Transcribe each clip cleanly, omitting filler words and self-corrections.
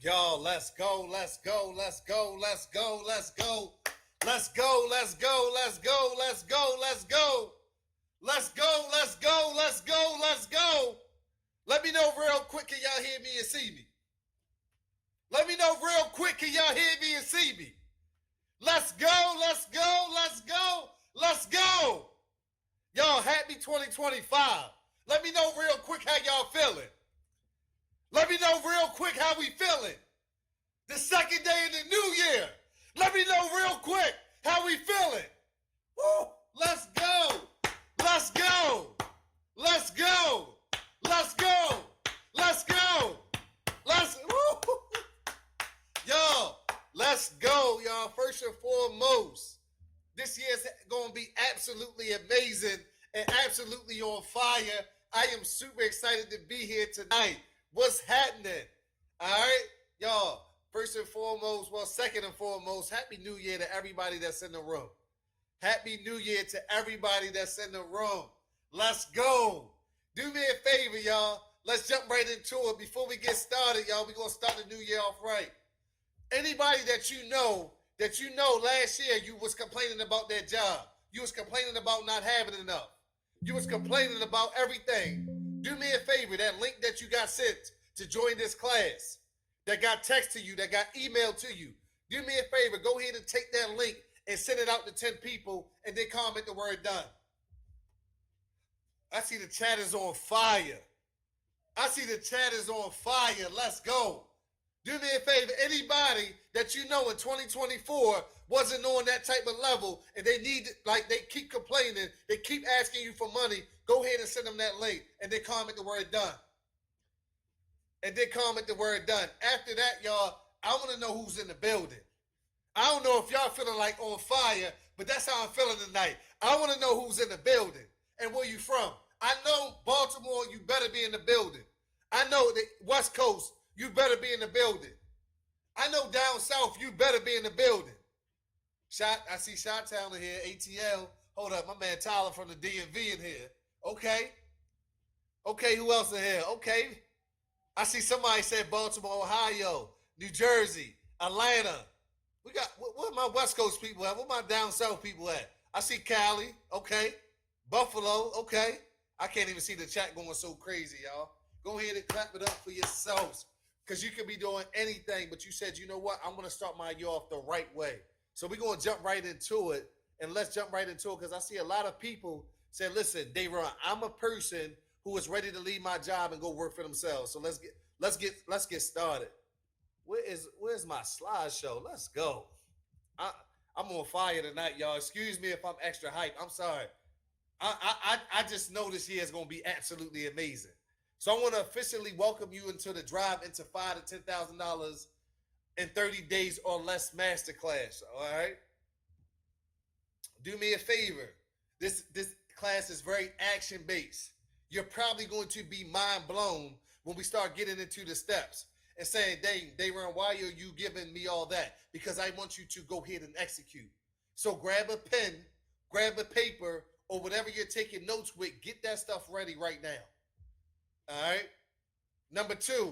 Y'all, let's go, let's go, let's go, let's go, let's go. Let's go, let's go, let's go, let's go, let's go. Let's go, let's go, let's go, let's go. Let me know real quick, can y'all hear me and see me? Let me know real quick, can y'all hear me and see me? Let's go, let's go, let's go, let's go. Y'all, happy 2025. Let me know real quick how y'all feeling. Let me know real quick how we feeling. The second day of the new year. Let me know real quick how we feeling. Woo! Let's go. Let's go. Let's go. Let's go. Let's go. Let's woo! Y'all, let's go, y'all. First and foremost, this year's going to be absolutely amazing and absolutely on fire. I am super excited to be here tonight. What's happening? All right, y'all. First and foremost, well, second and foremost, Happy New Year to everybody that's in the room. Happy New Year to everybody that's in the room. Let's go. Do me a favor, y'all. Let's jump right into it. Before we get started, y'all, we're going to start the new year off right. Anybody that you know last year you was complaining about their job. You was complaining about not having enough. You was complaining about everything. Do me a favor, that link that you got sent to join this class, that got text to you, that got emailed to you, do me a favor, go ahead and take that link and send it out to 10 people and then comment the word done. I see the chat is on fire. I see the chat is on fire. Let's go. Do me a favor, anybody that you know in 2024 wasn't on that type of level and they need, like they keep complaining, they keep asking you for money, go ahead and send them that link and then comment the word done. And then comment the word done. After that, y'all, I want to know who's in the building. I don't know if y'all feeling like on fire, but that's how I'm feeling tonight. I want to know who's in the building and where you from. I know Baltimore, you better be in the building. I know the West Coast, you better be in the building. I know down south, you better be in the building. I see Shot Town in here, ATL. Hold up, my man Tyler from the DMV in here. Okay. Okay, who else in here? Okay. I see somebody said Baltimore, Ohio, New Jersey, Atlanta. We got, where my West Coast people at? Where my down south people at? I see Cali. Okay. Buffalo. Okay. I can't even see the chat going so crazy, y'all. Go ahead and clap it up for yourselves. Because you could be doing anything, but you said, you know what? I'm going to start my year off the right way. So we're going to jump right into it. And let's jump right into it because I see a lot of people say, listen, Dayron, I'm a person who is ready to leave my job and go work for themselves. So let's get started. Where's my slideshow? Let's go. I'm on fire tonight, y'all. Excuse me if I'm extra hype. I'm sorry. I just know this year is going to be absolutely amazing. So I want to officially welcome you into the Drive into $5,000 to $10,000 in 30 days or less masterclass. All right. Do me a favor. This class is very action based. You're probably going to be mind blown when we start getting into the steps and saying, Dayron, why are you giving me all that? Because I want you to go ahead and execute. So grab a pen, grab a paper, or whatever you're taking notes with. Get that stuff ready right now. All right. Number 2,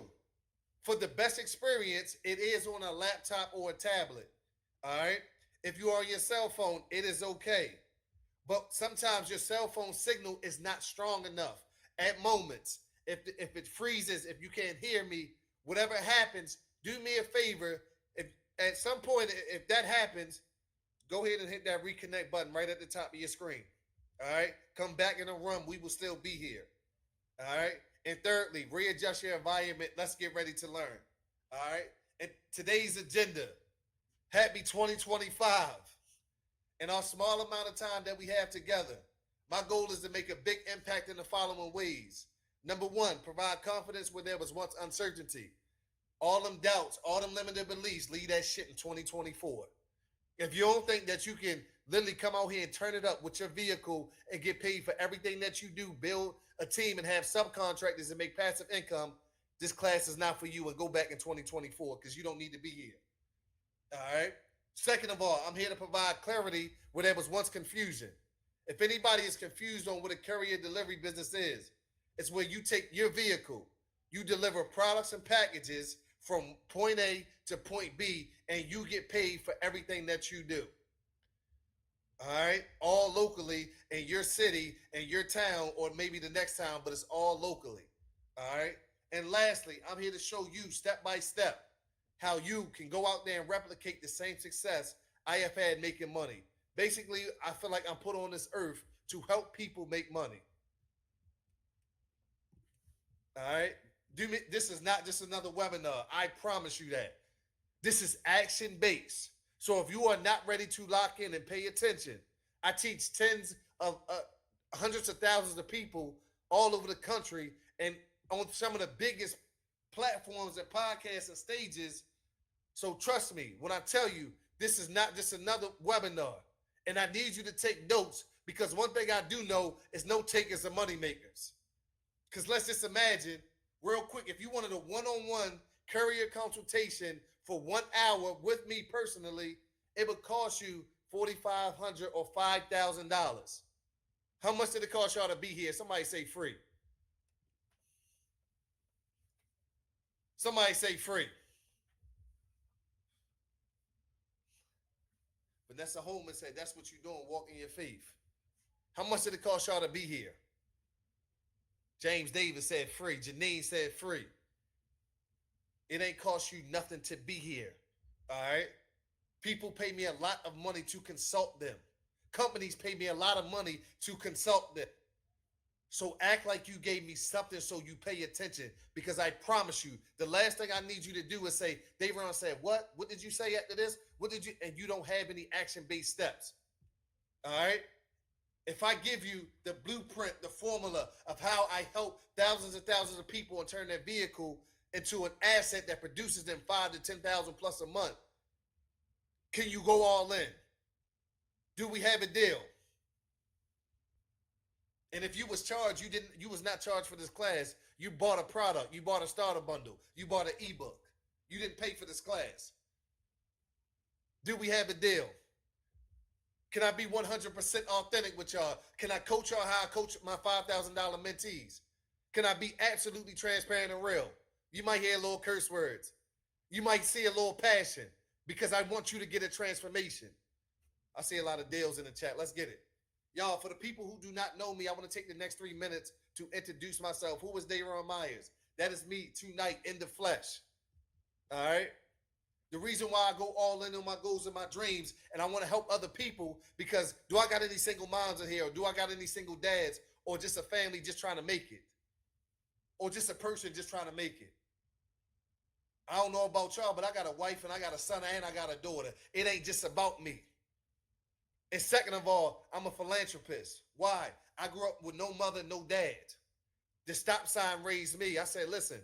for the best experience, it is on a laptop or a tablet. All right. If you are on your cell phone, it is okay. But sometimes your cell phone signal is not strong enough at moments. If it freezes, if you can't hear me, whatever happens, do me a favor. If at some point, if that happens, go ahead and hit that reconnect button right at the top of your screen. All right. Come back in the room. We will still be here. All right. And thirdly, readjust your environment. Let's get ready to learn. All right. And today's agenda, happy 2025. In our small amount of time that we have together, my goal is to make a big impact in the following ways. Number one, provide confidence where there was once uncertainty. All them doubts, all them limited beliefs, leave that shit in 2024. If you don't think that you can literally come out here and turn it up with your vehicle and get paid for everything that you do, build a team and have subcontractors and make passive income, this class is not for you, and go back in 2024 because you don't need to be here. All right. Second of all, I'm here to provide clarity where there was once confusion. If anybody is confused on what a courier delivery business is, it's where you take your vehicle, you deliver products and packages from point A to point B, and you get paid for everything that you do. All right, all locally in your city, in your town, or maybe the next town, but it's all locally. All right. And lastly, I'm here to show you step by step how you can go out there and replicate the same success I have had making money. Basically, I feel like I'm put on this earth to help people make money. All right. This is not just another webinar. I promise you that. This is action based. So if you are not ready to lock in and pay attention, I teach tens of hundreds of thousands of people all over the country and on some of the biggest platforms and podcasts and stages. So trust me when I tell you, this is not just another webinar. And I need you to take notes because one thing I do know is no takers are money makers. Because let's just imagine real quick, if you wanted a one-on-one courier consultation for 1 hour with me personally, it would cost you $4,500 or $5,000. How much did it cost y'all to be here? Somebody say free. Somebody say free. Vanessa Holman said, that's what you're doing, walking your faith. How much did it cost y'all to be here? James Davis said free. Janine said free. It ain't cost you nothing to be here. All right. People pay me a lot of money to consult them. Companies pay me a lot of money to consult them. So act like you gave me something so you pay attention, because I promise you, the last thing I need you to do is say, Davon said, what? What did you say after this? What did you? And you don't have any action-based steps. All right. If I give you the blueprint, the formula of how I help thousands and thousands of people and turn their vehicle into an asset that produces them 5,000 to 10,000 plus a month, can you go all in? Do we have a deal? And if you was charged, you was not charged for this class. You bought a product, you bought a starter bundle, you bought an ebook. You didn't pay for this class. Do we have a deal? Can I be 100% authentic with y'all? Can I coach y'all how I coach my $5,000 mentees? Can I be absolutely transparent and real? You might hear a little curse words. You might see a little passion because I want you to get a transformation. I see a lot of deals in the chat. Let's get it. Y'all, for the people who do not know me, I want to take the next 3 minutes to introduce myself. Who is Daron Myers? That is me tonight in the flesh. All right? The reason why I go all in on my goals and my dreams, and I want to help other people, because do I got any single moms in here? Or do I got any single dads? Or just a family just trying to make it? Or just a person just trying to make it? I don't know about y'all, but I got a wife and I got a son and I got a daughter. It ain't just about me. And second of all, I'm a philanthropist. Why? I grew up with no mother, no dad. The stop sign raised me. I said, listen,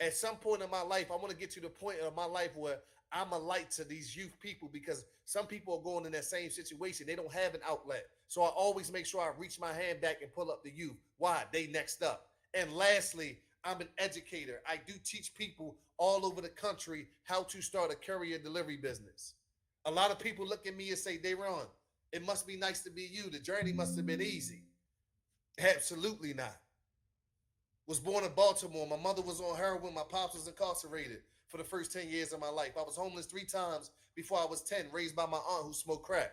at some point in my life, I want to get to the point of my life where I'm a light to these youth people, because some people are going in that same situation. They don't have an outlet. So I always make sure I reach my hand back and pull up the youth. Why? They next up. And lastly, I'm an educator. I do teach people all over the country how to start a courier delivery business. A lot of people look at me and say, Daron, it must be nice to be you. The journey must have been easy. Absolutely not. Was born in Baltimore. My mother was on heroin. My pops was incarcerated for the first 10 years of my life. I was homeless 3 times before I was 10, raised by my aunt who smoked crack.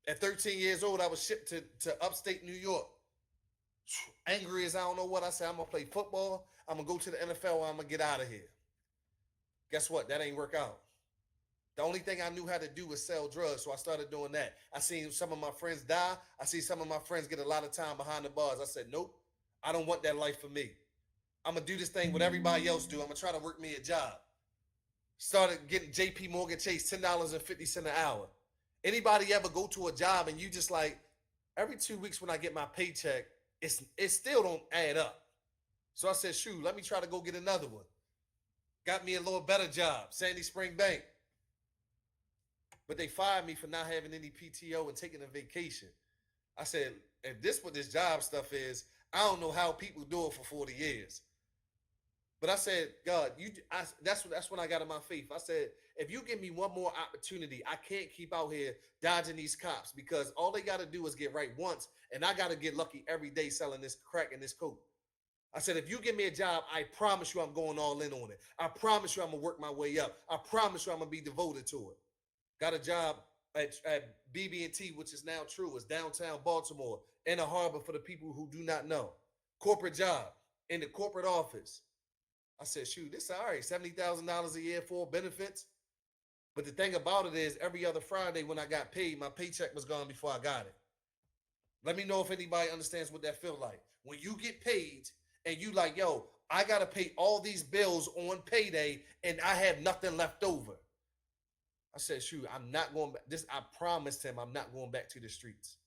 At 13 years old, I was shipped to upstate New York. Angry as I don't know what. I said, I'm going to play football. I'm going to go to the NFL, or I'm going to get out of here. Guess what? That ain't work out. The only thing I knew how to do was sell drugs, so I started doing that. I seen some of my friends die. I see some of my friends get a lot of time behind the bars. I said, nope, I don't want that life for me. I'm going to do this thing what everybody else do. I'm going to try to work me a job. Started getting JP Morgan Chase $10.50 an hour. Anybody ever go to a job and you just like, every 2 weeks when I get my paycheck, it still don't add up. So I said, shoot, let me try to go get another one. Got me a little better job, Sandy Spring Bank. But they fired me for not having any PTO and taking a vacation. I said, if this what this job stuff is, I don't know how people do it for 40 years. But I said, God, that's when I got in my faith. I said, if you give me one more opportunity, I can't keep out here dodging these cops because all they got to do is get right once, and I got to get lucky every day selling this crack and this coke. I said, if you give me a job, I promise you I'm going all in on it. I promise you I'm going to work my way up. I promise you I'm going to be devoted to it. Got a job at BB&T, which is now true. It's downtown Baltimore, in a harbor for the people who do not know. Corporate job in the corporate office. I said, shoot, this is all right, $70,000 a year for benefits. But the thing about it is, every other Friday when I got paid, my paycheck was gone before I got it. Let me know if anybody understands what that feel like. When you get paid and you like, yo, I got to pay all these bills on payday and I have nothing left over. I said, shoot, I'm not going back. I promised him I'm not going back to the streets.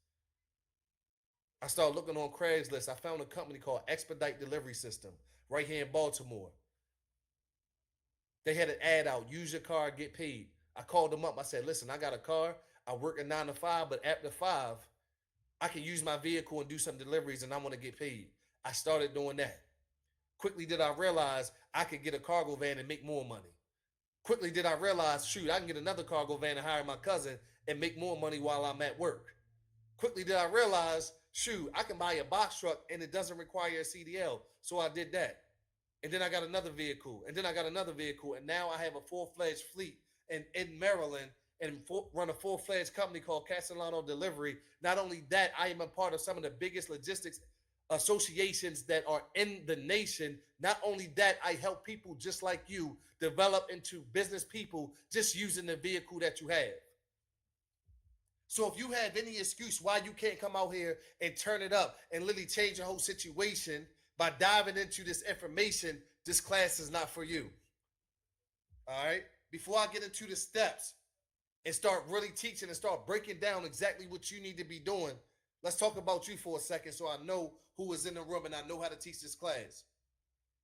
I started looking on Craigslist. I found a company called Expedite Delivery System right here in Baltimore. They had an ad out, use your car, get paid. I called them up. I said, listen, I got a car. I work at 9 to 5, but after 5, I can use my vehicle and do some deliveries and I want to get paid. I started doing that. Quickly did I realize I could get a cargo van and make more money. Quickly did I realize, shoot, I can get another cargo van and hire my cousin and make more money while I'm at work. Quickly did I realize, shoot, I can buy a box truck and it doesn't require a CDL. So I did that. And then I got another vehicle. And then I got another vehicle. And now I have a full-fledged fleet in Maryland and run a full-fledged company called Castellano Delivery. Not only that, I am a part of some of the biggest logistics associations that are in the nation. Not only that, I help people just like you develop into business people just using the vehicle that you have. So if you have any excuse why you can't come out here and turn it up and literally change your whole situation by diving into this information, this class is not for you. All right? Before I get into the steps and start really teaching and start breaking down exactly what you need to be doing, let's talk about you for a second so I know who is in the room and I know how to teach this class.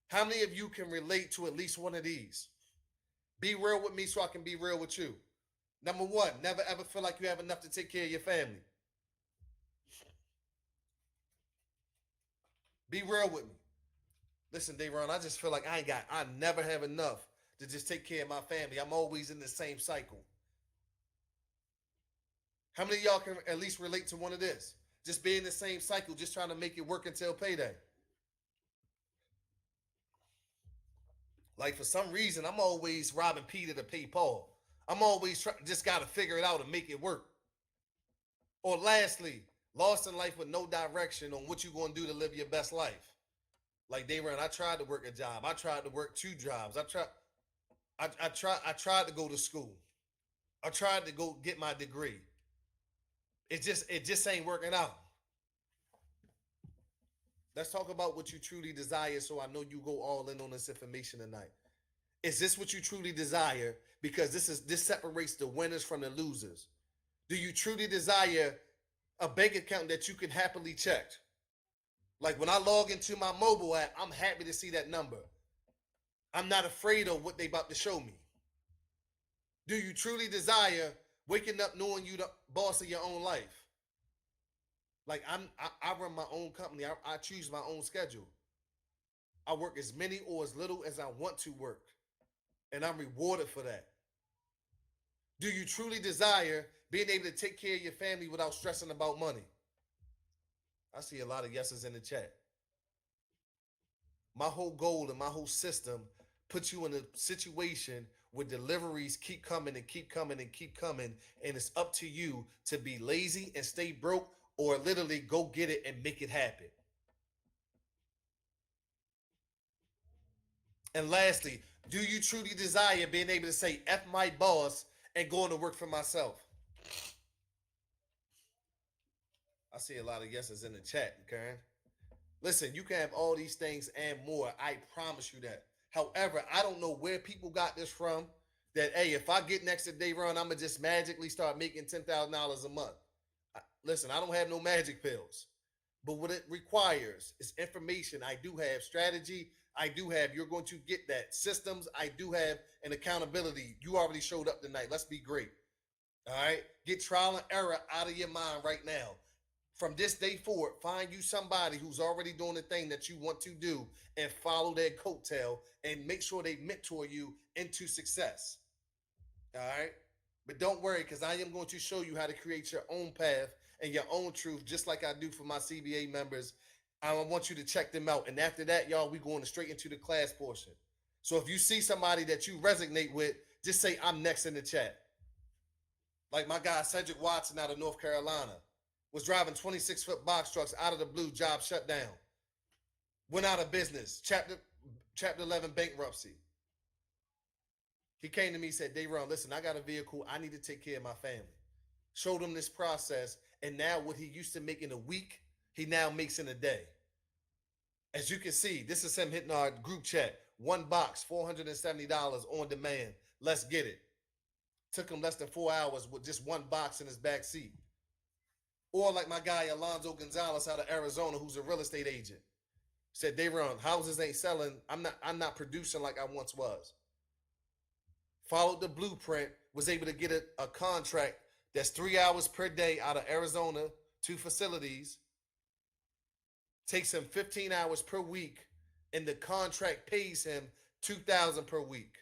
How many of you can relate to at least one of these? Be real with me so I can be real with you. Number one, never ever feel like you have enough to take care of your family. Be real with me. Listen, Dayron, I just feel like I never have enough to just take care of my family. I'm always in the same cycle. How many of y'all can at least relate to one of this? Just be in the same cycle, just trying to make it work until payday. Like for some reason, I'm always robbing Peter to pay Paul. I'm always just got to figure it out and make it work. Or lastly, lost in life with no direction on what you're going to do to live your best life. Like Dayron, I tried to work a job. I tried to work 2 jobs. I tried to go to school. I tried to go get my degree. It just ain't working out. Let's talk about what you truly desire so I know you go all in on this information tonight. Is this what you truly desire? Because this separates the winners from the losers. Do you truly desire a bank account that you can happily check? Like when I log into my mobile app, I'm happy to see that number. I'm not afraid of what they about to show me. Do you truly desire waking up knowing you the boss of your own life? Like I run my own company. I choose my own schedule. I work as many or as little as I want to work. And I'm rewarded for that. Do you truly desire being able to take care of your family without stressing about money? I see a lot of yeses in the chat. My whole goal and my whole system puts you in a situation where deliveries keep coming and keep coming and keep coming. And it's up to you to be lazy and stay broke or literally go get it and make it happen. And lastly, do you truly desire being able to say F my boss and going to work for myself? I see a lot of yeses in the chat, Karen. Listen, you can have all these things and more. I promise you that. However, I don't know where people got this from. That, hey, if I get next to Dayron, I'm going to just magically start making $10,000 a month. Listen, I don't have no magic pills. But what it requires is information. I do have strategy. I do have, you're going to get that. Systems, I do have an accountability. You already showed up tonight. Let's be great. All right. Get trial and error out of your mind right now. From this day forward, find you somebody who's already doing the thing that you want to do and follow their coattail and make sure they mentor you into success. All right. But don't worry, because I am going to show you how to create your own path and your own truth, just like I do for my CBA members. I want you to check them out. And after that, y'all, we going straight into the class portion. So if you see somebody that you resonate with, just say, I'm next in the chat. Like my guy, Cedric Watson out of North Carolina, was driving 26-foot box trucks out of the blue, job shut down. Went out of business, chapter 11 bankruptcy. He came to me and said, Dayron, listen, I got a vehicle. I need to take care of my family. Showed him this process. And now what he used to make in a week, he now makes in a day. As you can see, this is him hitting our group chat. One box, $470 on demand. Let's get it. Took him less than 4 hours with just one box in his back seat. Or like my guy, Alonzo Gonzalez out of Arizona, who's a real estate agent. Said, Dayron, houses ain't selling. I'm not producing like I once was. Followed the blueprint, was able to get a contract that's 3 hours per day out of Arizona, 2 facilities. Takes him 15 hours per week, and the contract pays him $2,000 per week.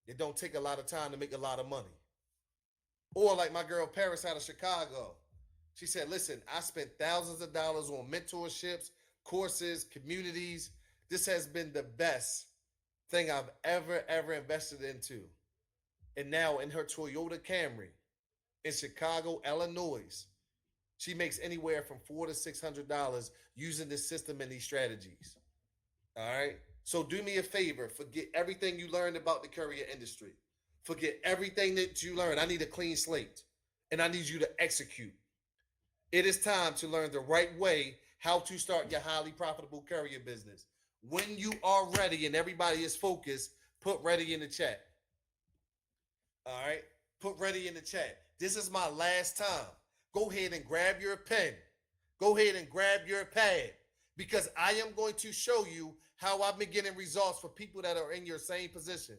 It don't take a lot of time to make a lot of money. Or like my girl Paris out of Chicago. She said, listen, I spent thousands of dollars on mentorships, courses, communities. This has been the best thing I've ever invested into. And now in her Toyota Camry in Chicago, Illinois, she makes anywhere from $400 to $600 using this system and these strategies. All right. So do me a favor. Forget everything you learned about the courier industry. Forget everything that you learned. I need a clean slate, and I need you to execute. It is time to learn the right way how to start your highly profitable courier business. When you are ready and everybody is focused, put ready in the chat. All right. Put ready in the chat. This is my last time. Go ahead and grab your pen. Go ahead and grab your pad, because I am going to show you how I've been getting results for people that are in your same position.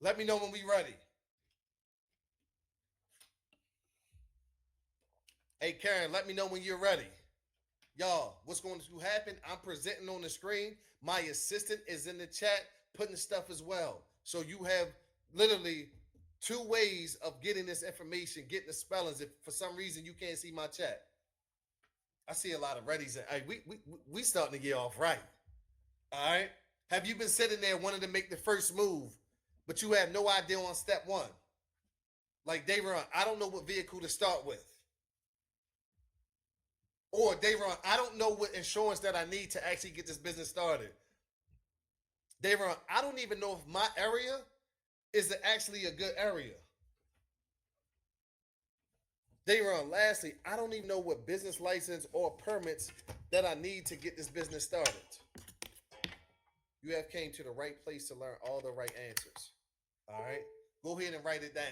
Let me know when we're ready. Hey, Karen, let me know when you're ready. Y'all, what's going to happen? I'm presenting on the screen. My assistant is in the chat putting stuff as well. So you have literally 2 ways of getting this information, getting the spellings. If for some reason you can't see my chat, I see a lot of readies. Hey, we starting to get off right. All right. Have you been sitting there wanting to make the first move, but you have no idea on step 1? Like, Dayron, I don't know what vehicle to start with. Or, Dayron, I don't know what insurance that I need to actually get this business started. Dayron, I don't even know if my area is actually a good area. Dayron, lastly, I don't even know what business license or permits that I need to get this business started. You have came to the right place to learn all the right answers. All right. Go ahead and write it down.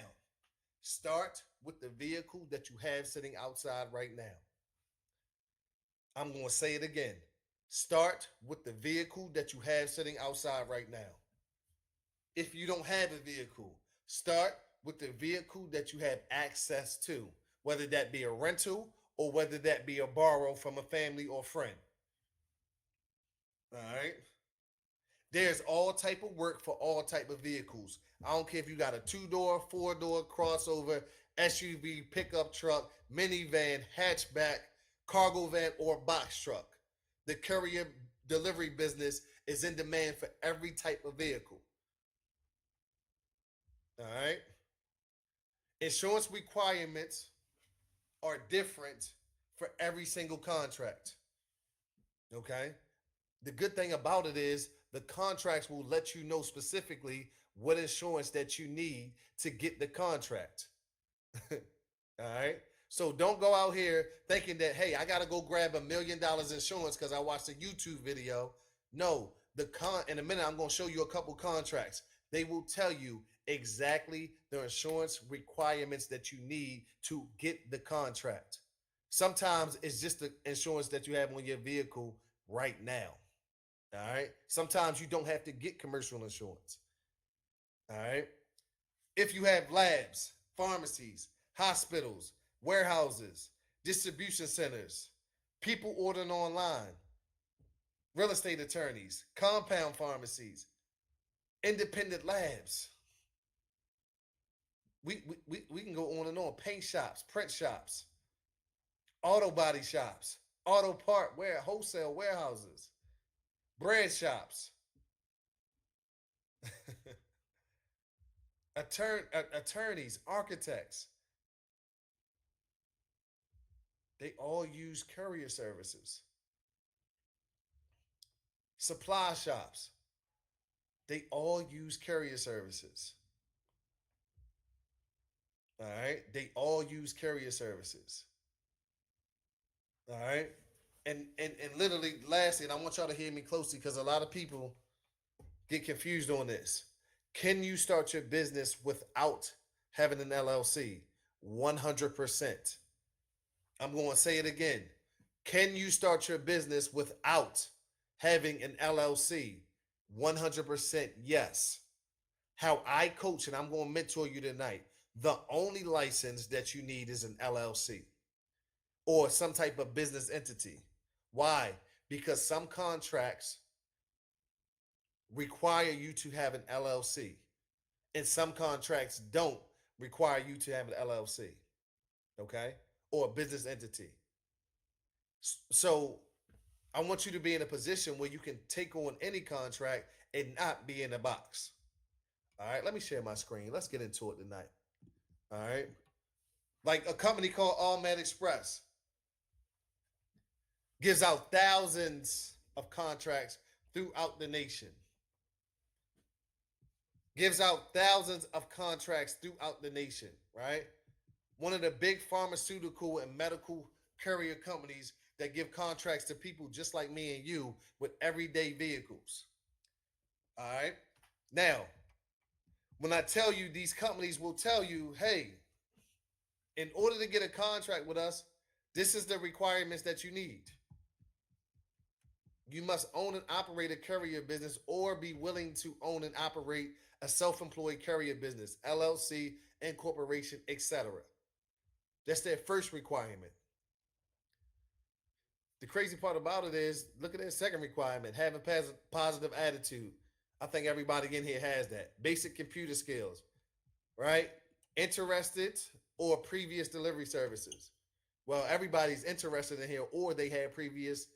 Start with the vehicle that you have sitting outside right now. I'm going to say it again. Start with the vehicle that you have sitting outside right now. If you don't have a vehicle, start with the vehicle that you have access to, whether that be a rental or whether that be a borrow from a family or friend. All right. There's all type of work for all type of vehicles. I don't care if you got a 2-door, 4-door crossover, SUV, pickup truck, minivan, hatchback, cargo van, or box truck. The courier delivery business is in demand for every type of vehicle. All right. Insurance requirements are different for every single contract. Okay. The good thing about it is the contracts will let you know specifically what insurance that you need to get the contract. All right. So don't go out here thinking that, hey, I got to go grab $1 million insurance because I watched a YouTube video. No, in a minute, I'm going to show you a couple contracts. They will tell you exactly the insurance requirements that you need to get the contract. Sometimes it's just the insurance that you have on your vehicle right now. All right. Sometimes you don't have to get commercial insurance. All right. If you have labs, pharmacies, hospitals, warehouses, distribution centers, people ordering online, real estate attorneys, compound pharmacies, independent labs. We can go on and on. Paint shops, print shops, auto body shops, auto part wholesale warehouses, bread shops, attorneys, architects. They all use courier services. Supply shops. They all use courier services. All right. They all use courier services. All right. And literally lastly, and I want y'all to hear me closely because a lot of people get confused on this. Can you start your business without having an LLC? 100%. I'm going to say it again. Can you start your business without having an LLC? 100% yes. How I coach, and I'm going to mentor you tonight, the only license that you need is an LLC or some type of business entity. Why? Because some contracts require you to have an LLC, and some contracts don't require you to have an LLC, okay, or a business entity. So I want you to be in a position where you can take on any contract and not be in a box. All right, let me share my screen. Let's get into it tonight. All right, like a company called Allmat Express gives out thousands of contracts throughout the nation. Gives out thousands of contracts throughout the nation, right? One of the big pharmaceutical and medical courier companies that give contracts to people just like me and you with everyday vehicles. All right. Now, when I tell you, these companies will tell you, hey, in order to get a contract with us, this is the requirements that you need. You must own and operate a courier business or be willing to own and operate a self-employed courier business, LLC, incorporation, etc. That's their first requirement. The crazy part about it is, look at their second requirement, having positive attitude. I think everybody in here has that. Basic computer skills, right? Interested or previous delivery services. Well, everybody's interested in here or they had previous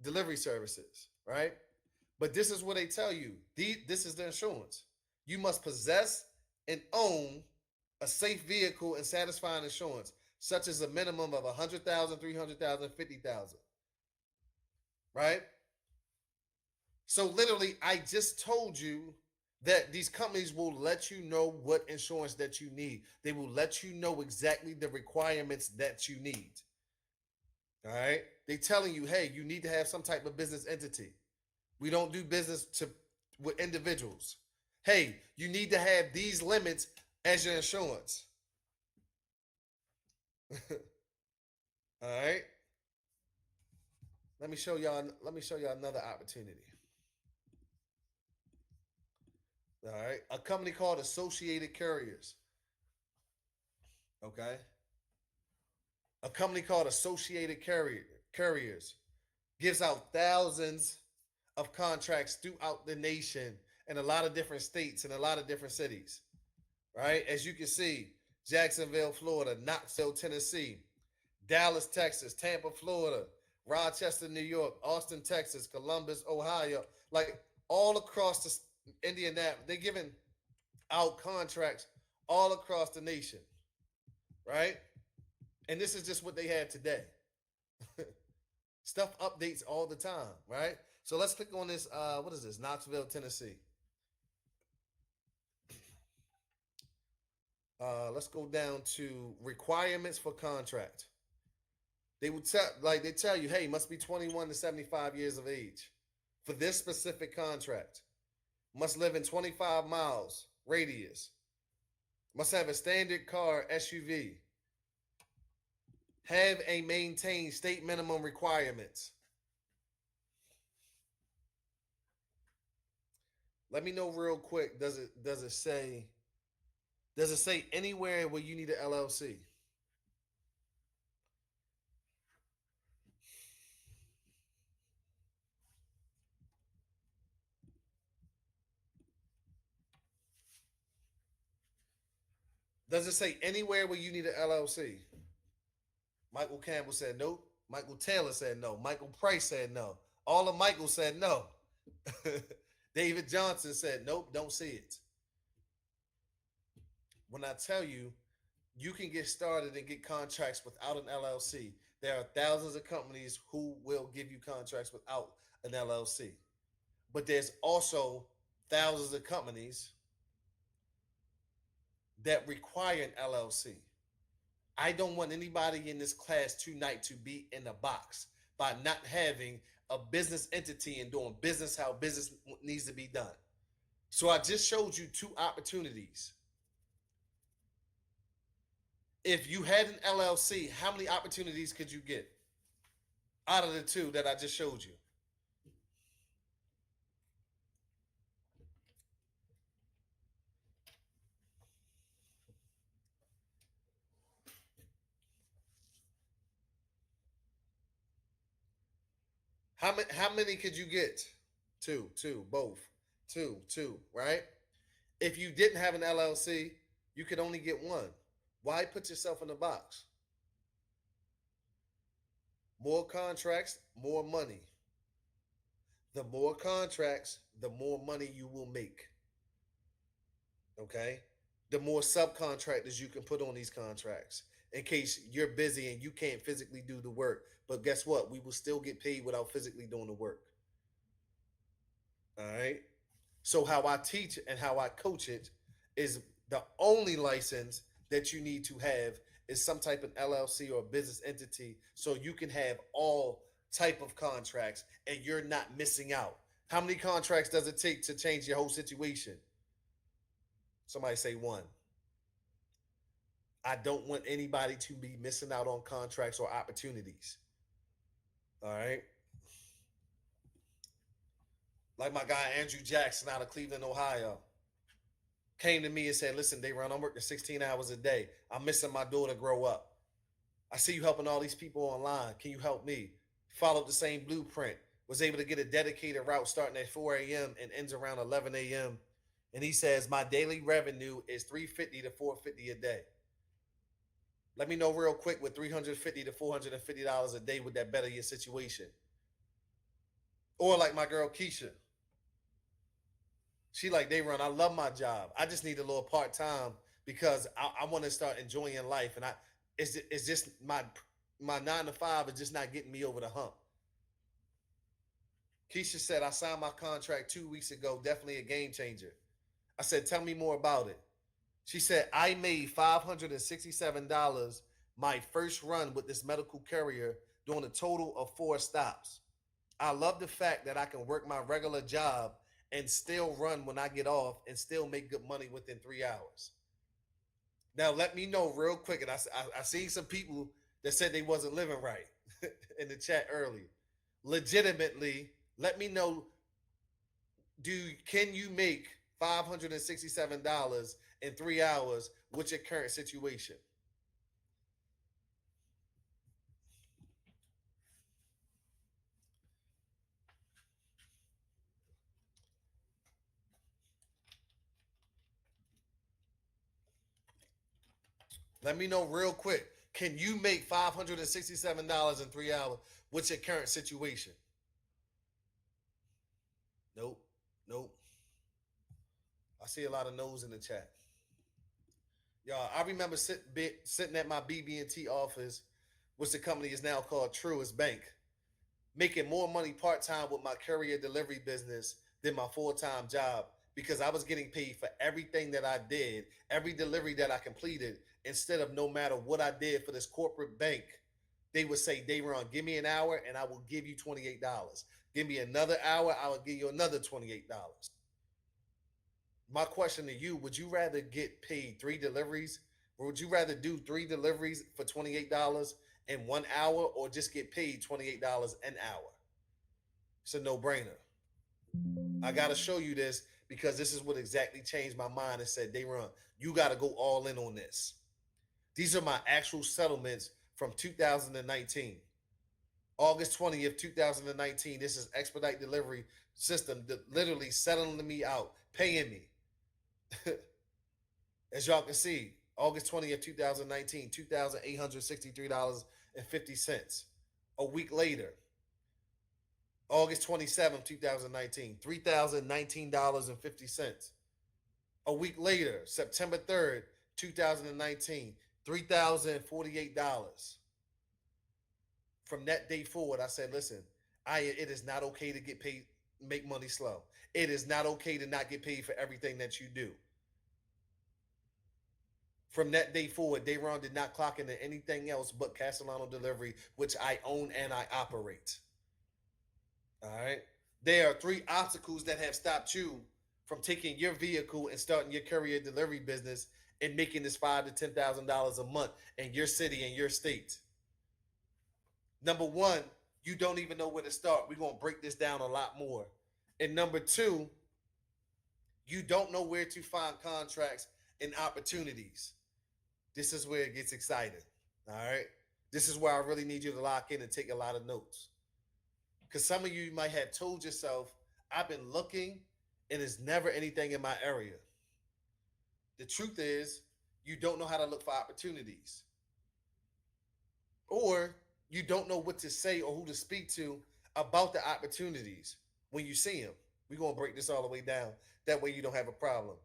delivery services, right? But this is what they tell you. This is the insurance. You must possess and own a safe vehicle and satisfying insurance, such as a minimum of 100,000, 300,000, 50,000. Right? So literally, I just told you that these companies will let you know what insurance that you need. They will let you know exactly the requirements that you need. All right? They're telling you, hey, you need to have some type of business entity. We don't do business with individuals. Hey, you need to have these limits as your insurance. All right? Let me show y'all another opportunity. All right? A company called Associated Couriers. Okay? A company called Associated Couriers gives out thousands of contracts throughout the nation in a lot of different states and a lot of different cities. Right? As you can see, Jacksonville, Florida, Knoxville, Tennessee, Dallas, Texas, Tampa, Florida, Rochester, New York, Austin, Texas, Columbus, Ohio, like all across the Indianapolis. They're giving out contracts all across the nation, right? And this is just what they have today. Stuff updates all the time, right? So let's click on this. What is this? Knoxville, Tennessee. Let's go down to requirements for contract. They would tell you, hey, must be 21 to 75 years of age for this specific contract. Must live in 25 miles radius. Must have a standard car SUV. Have a maintained state minimum requirements. Let me know real quick. Does it say anywhere where you need an LLC? Does it say anywhere where you need an LLC? Michael Campbell said nope. Michael Taylor said no. Michael Price said no. All of Michael said no. David Johnson said nope, don't see it. When I tell you, you can get started and get contracts without an LLC. There are thousands of companies who will give you contracts without an LLC. But there's also thousands of companies that require an LLC. I don't want anybody in this class tonight to be in a box by not having a business entity and doing business how business needs to be done. So I just showed you two opportunities. If you had an LLC, how many opportunities could you get out of the two that I just showed you? How many could you get? Two, both. Two, right? If you didn't have an LLC, you could only get one. Why put yourself in a box? More contracts, more money. The more contracts, the more money you will make. Okay? The more subcontractors you can put on these contracts in case you're busy and you can't physically do the work. But guess what? We will still get paid without physically doing the work. All right? So, how I teach and how I coach it is the only license that you need to have is some type of LLC or business entity so you can have all type of contracts and you're not missing out. How many contracts does it take to change your whole situation? Somebody say one. I don't want anybody to be missing out on contracts or opportunities. All right. Like my guy Andrew Jackson out of Cleveland, Ohio, came to me and said, "Listen, Dayron, I'm working 16 hours a day. I'm missing my daughter grow up. I see you helping all these people online. Can you help me?" Followed the same blueprint. Was able to get a dedicated route starting at 4 a.m. and ends around 11 a.m. And he says, "My daily revenue is 350 to 450 a day." Let me know real quick with 350 to $450 a day, would that better your situation? Or like my girl Keisha, she like, "Dayron, I love my job. I just need a little part time because I want to start enjoying life, and it's just my 9 to 5 is just not getting me over the hump." Keisha said, "I signed my contract 2 weeks ago. Definitely a game changer." I said, "Tell me more about it." She said, "I made $567 my first run with this medical carrier doing a total of 4 stops. I love the fact that I can work my regular job and still run when I get off and still make good money within 3 hours." Now, let me know real quick. And I seen some people that said they wasn't living right in the chat earlier. Legitimately, let me know, can you make $567 in 3 hours with your current situation? Let me know real quick. Can you make $567 in 3 hours with your current situation? Nope. Nope. I see a lot of no's in the chat. Y'all, I remember sitting at my BB&T office, which the company is now called Truist Bank, making more money part time with my courier delivery business than my full time job because I was getting paid for everything that I did, every delivery that I completed, instead of no matter what I did for this corporate bank. They would say, "Dayron, give me an hour and I will give you $28. Give me another hour, I will give you another $28. My question to you, would you rather get paid 3 deliveries, or would you rather do 3 deliveries for $28 in 1 hour or just get paid $28 an hour. It's a no-brainer. I gotta show you this because this is what exactly changed my mind and said, Dayron, you gotta go all in on this. These are my actual settlements from 2019. August 20th, 2019. This is Expedite Delivery System that literally settling me out, paying me. As y'all can see, August 20th, 2019, $2,863.50. A week later, August 27th, 2019, $3,019.50. A week later, September 3rd, 2019, $3,048. From that day forward, I said, listen, it is not okay to get paid, make money slow. It is not okay to not get paid for everything that you do. From that day forward, Dayron did not clock into anything else but Castellano Delivery, which I own and I operate. All right. There are 3 obstacles that have stopped you from taking your vehicle and starting your courier delivery business and making this $5,000 to $10,000 a month in your city and your state. Number 1, you don't even know where to start. We're going to break this down a lot more. And number 2, you don't know where to find contracts and opportunities. This is where it gets exciting. All right. This is where I really need you to lock in and take a lot of notes. Because some of you might have told yourself, I've been looking and there's never anything in my area. The truth is, you don't know how to look for opportunities. Or you don't know what to say or who to speak to about the opportunities when you see them. We're going to break this all the way down. That way you don't have a problem.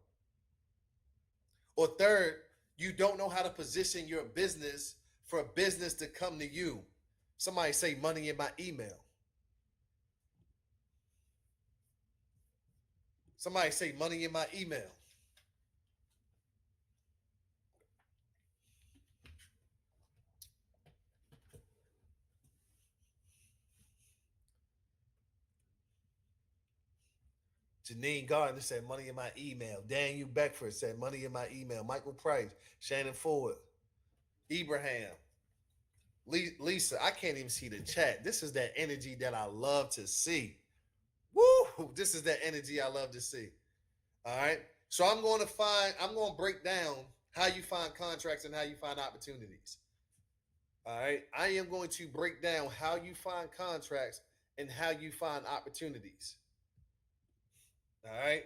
Or third, you don't know how to position your business for a business to come to you. Somebody say money in my email. Somebody say money in my email. Janine Gardner said money in my email. Daniel Beckford said money in my email. Michael Price, Shannon Ford, Ibrahim, Lisa. I can't even see the chat. This is that energy that I love to see. Woo! This is that energy I love to see. All right. So I'm going to break down how you find contracts and how you find opportunities. All right. I am going to break down how you find contracts and how you find opportunities. All right.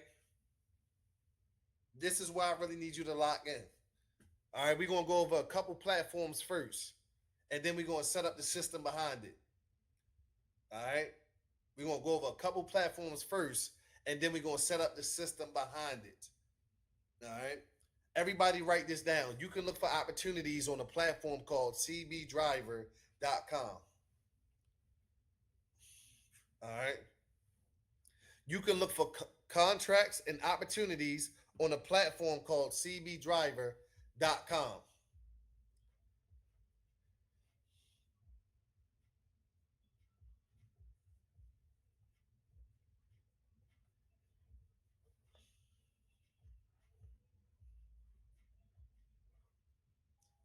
This is why I really need you to lock in. All right. We're going to go over a couple platforms first, and then we're going to set up the system behind it. All right. We're going to go over a couple platforms first, and then we're going to set up the system behind it. All right. Everybody write this down. You can look for opportunities on a platform called cbdriver.com. All right. You can look for contracts and opportunities on a platform called cbdriver.com.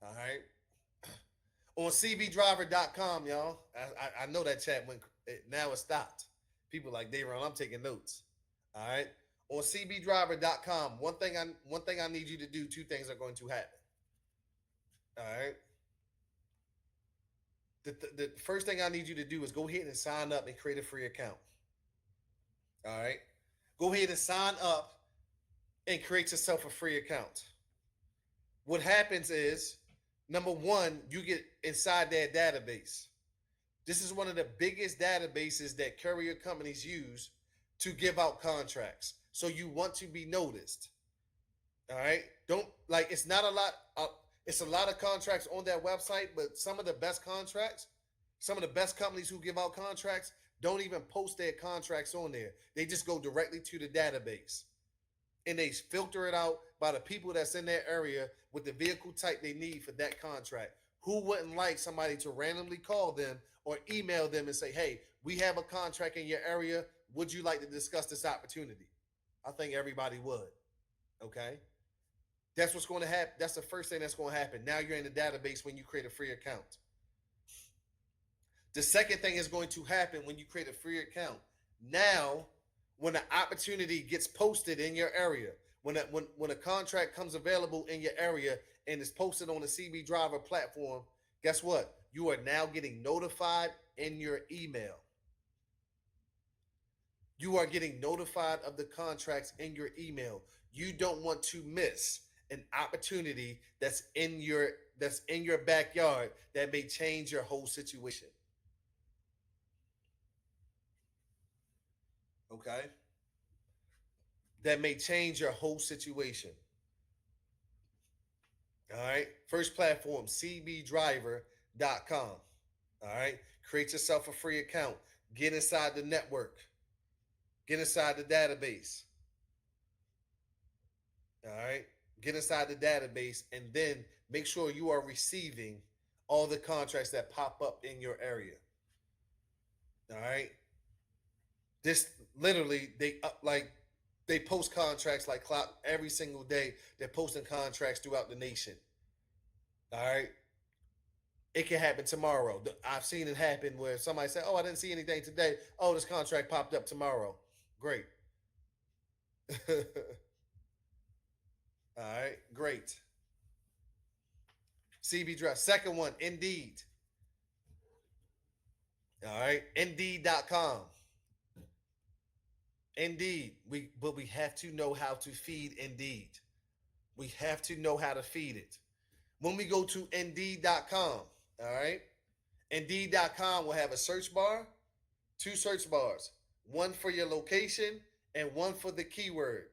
All right. On cbdriver.com, y'all. I know that chat went, now it stopped. People like Dayron, I'm taking notes. All right. On cbdriver.com, one thing I need you to do, 2 things are going to happen. All right. The first thing I need you to do is go ahead and sign up and create a free account. All right. Go ahead and sign up and create yourself a free account. What happens is, number 1, you get inside that database. This is one of the biggest databases that courier companies use to give out contracts. So you want to be noticed. All right. Don't like, it's not a lot. It's a lot of contracts on that website, but some of the best contracts, some of the best companies who give out contracts don't even post their contracts on there. They just go directly to the database and they filter it out by the people that's in their area with the vehicle type they need for that contract. Who wouldn't like somebody to randomly call them or email them and say, hey, we have a contract in your area. Would you like to discuss this opportunity? I think everybody would. Okay. That's what's going to happen. That's the first thing that's going to happen. Now you're in the database when you create a free account. The second thing is going to happen when you create a free account. Now, when an opportunity gets posted in your area, when a contract comes available in your area and is posted on the CB Driver platform, guess what? You are now getting notified in your email. You are getting notified of the contracts in your email. You don't want to miss an opportunity that's in your backyard that may change your whole situation. Okay? That may change your whole situation. All right. First platform, cbdriver.com. All right. Create yourself a free account. Get inside the network. Get inside the database. All right. Get inside the database and then make sure you are receiving all the contracts that pop up in your area. All right. This literally they post contracts like clock every single day. They're posting contracts throughout the nation. All right. It can happen tomorrow. I've seen it happen where somebody said, "Oh, I didn't see anything today. Oh, this contract popped up tomorrow." Great. All right, great. CB Drive. Second one, Indeed. All right, Indeed.com. Indeed. But we have to know how to feed Indeed. We have to know how to feed it. When we go to Indeed.com, all right, Indeed.com will have a search bar, two search bars, one for your location and one for the keyword.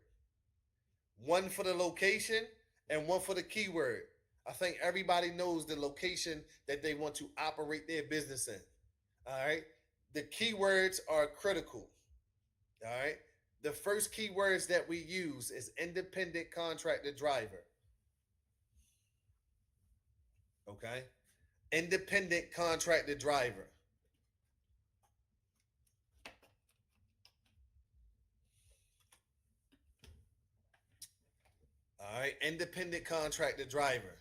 One for the location and one for the keyword. I think everybody knows the location that they want to operate their business in. All right. The keywords are critical. All right. The first keywords that we use is independent contractor driver. Okay. Independent contractor driver. All right. Independent contractor driver.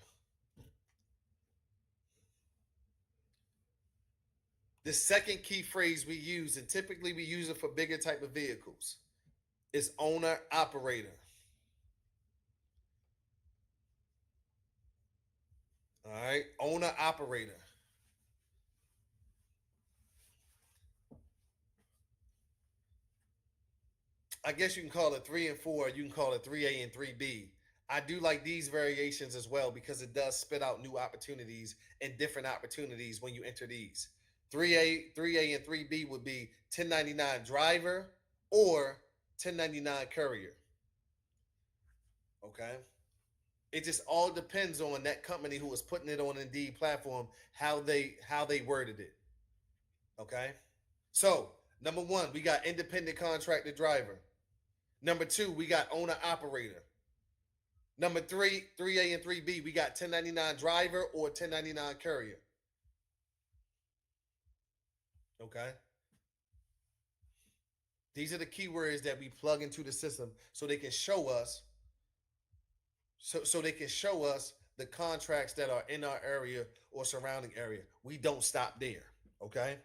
The second key phrase we use, and typically we use it for bigger type of vehicles, is owner operator. All right. Owner operator. I guess you can call it 3 and 4. You can call it 3A and 3B. I do like these variations as well because it does spit out new opportunities and different opportunities when you enter these. 3A and 3B would be 1099 driver or 1099 courier. Okay? It just all depends on that company who was putting it on Indeed platform, how they worded it. Okay? So, number 1, we got independent contractor driver. Number 2, we got owner operator. Number 3, 3A and 3B, we got 1099 driver or 1099 courier. Okay. These are the keywords that we plug into the system so they can show us so they can show us the contracts that are in our area or surrounding area. We don't stop there. Okay.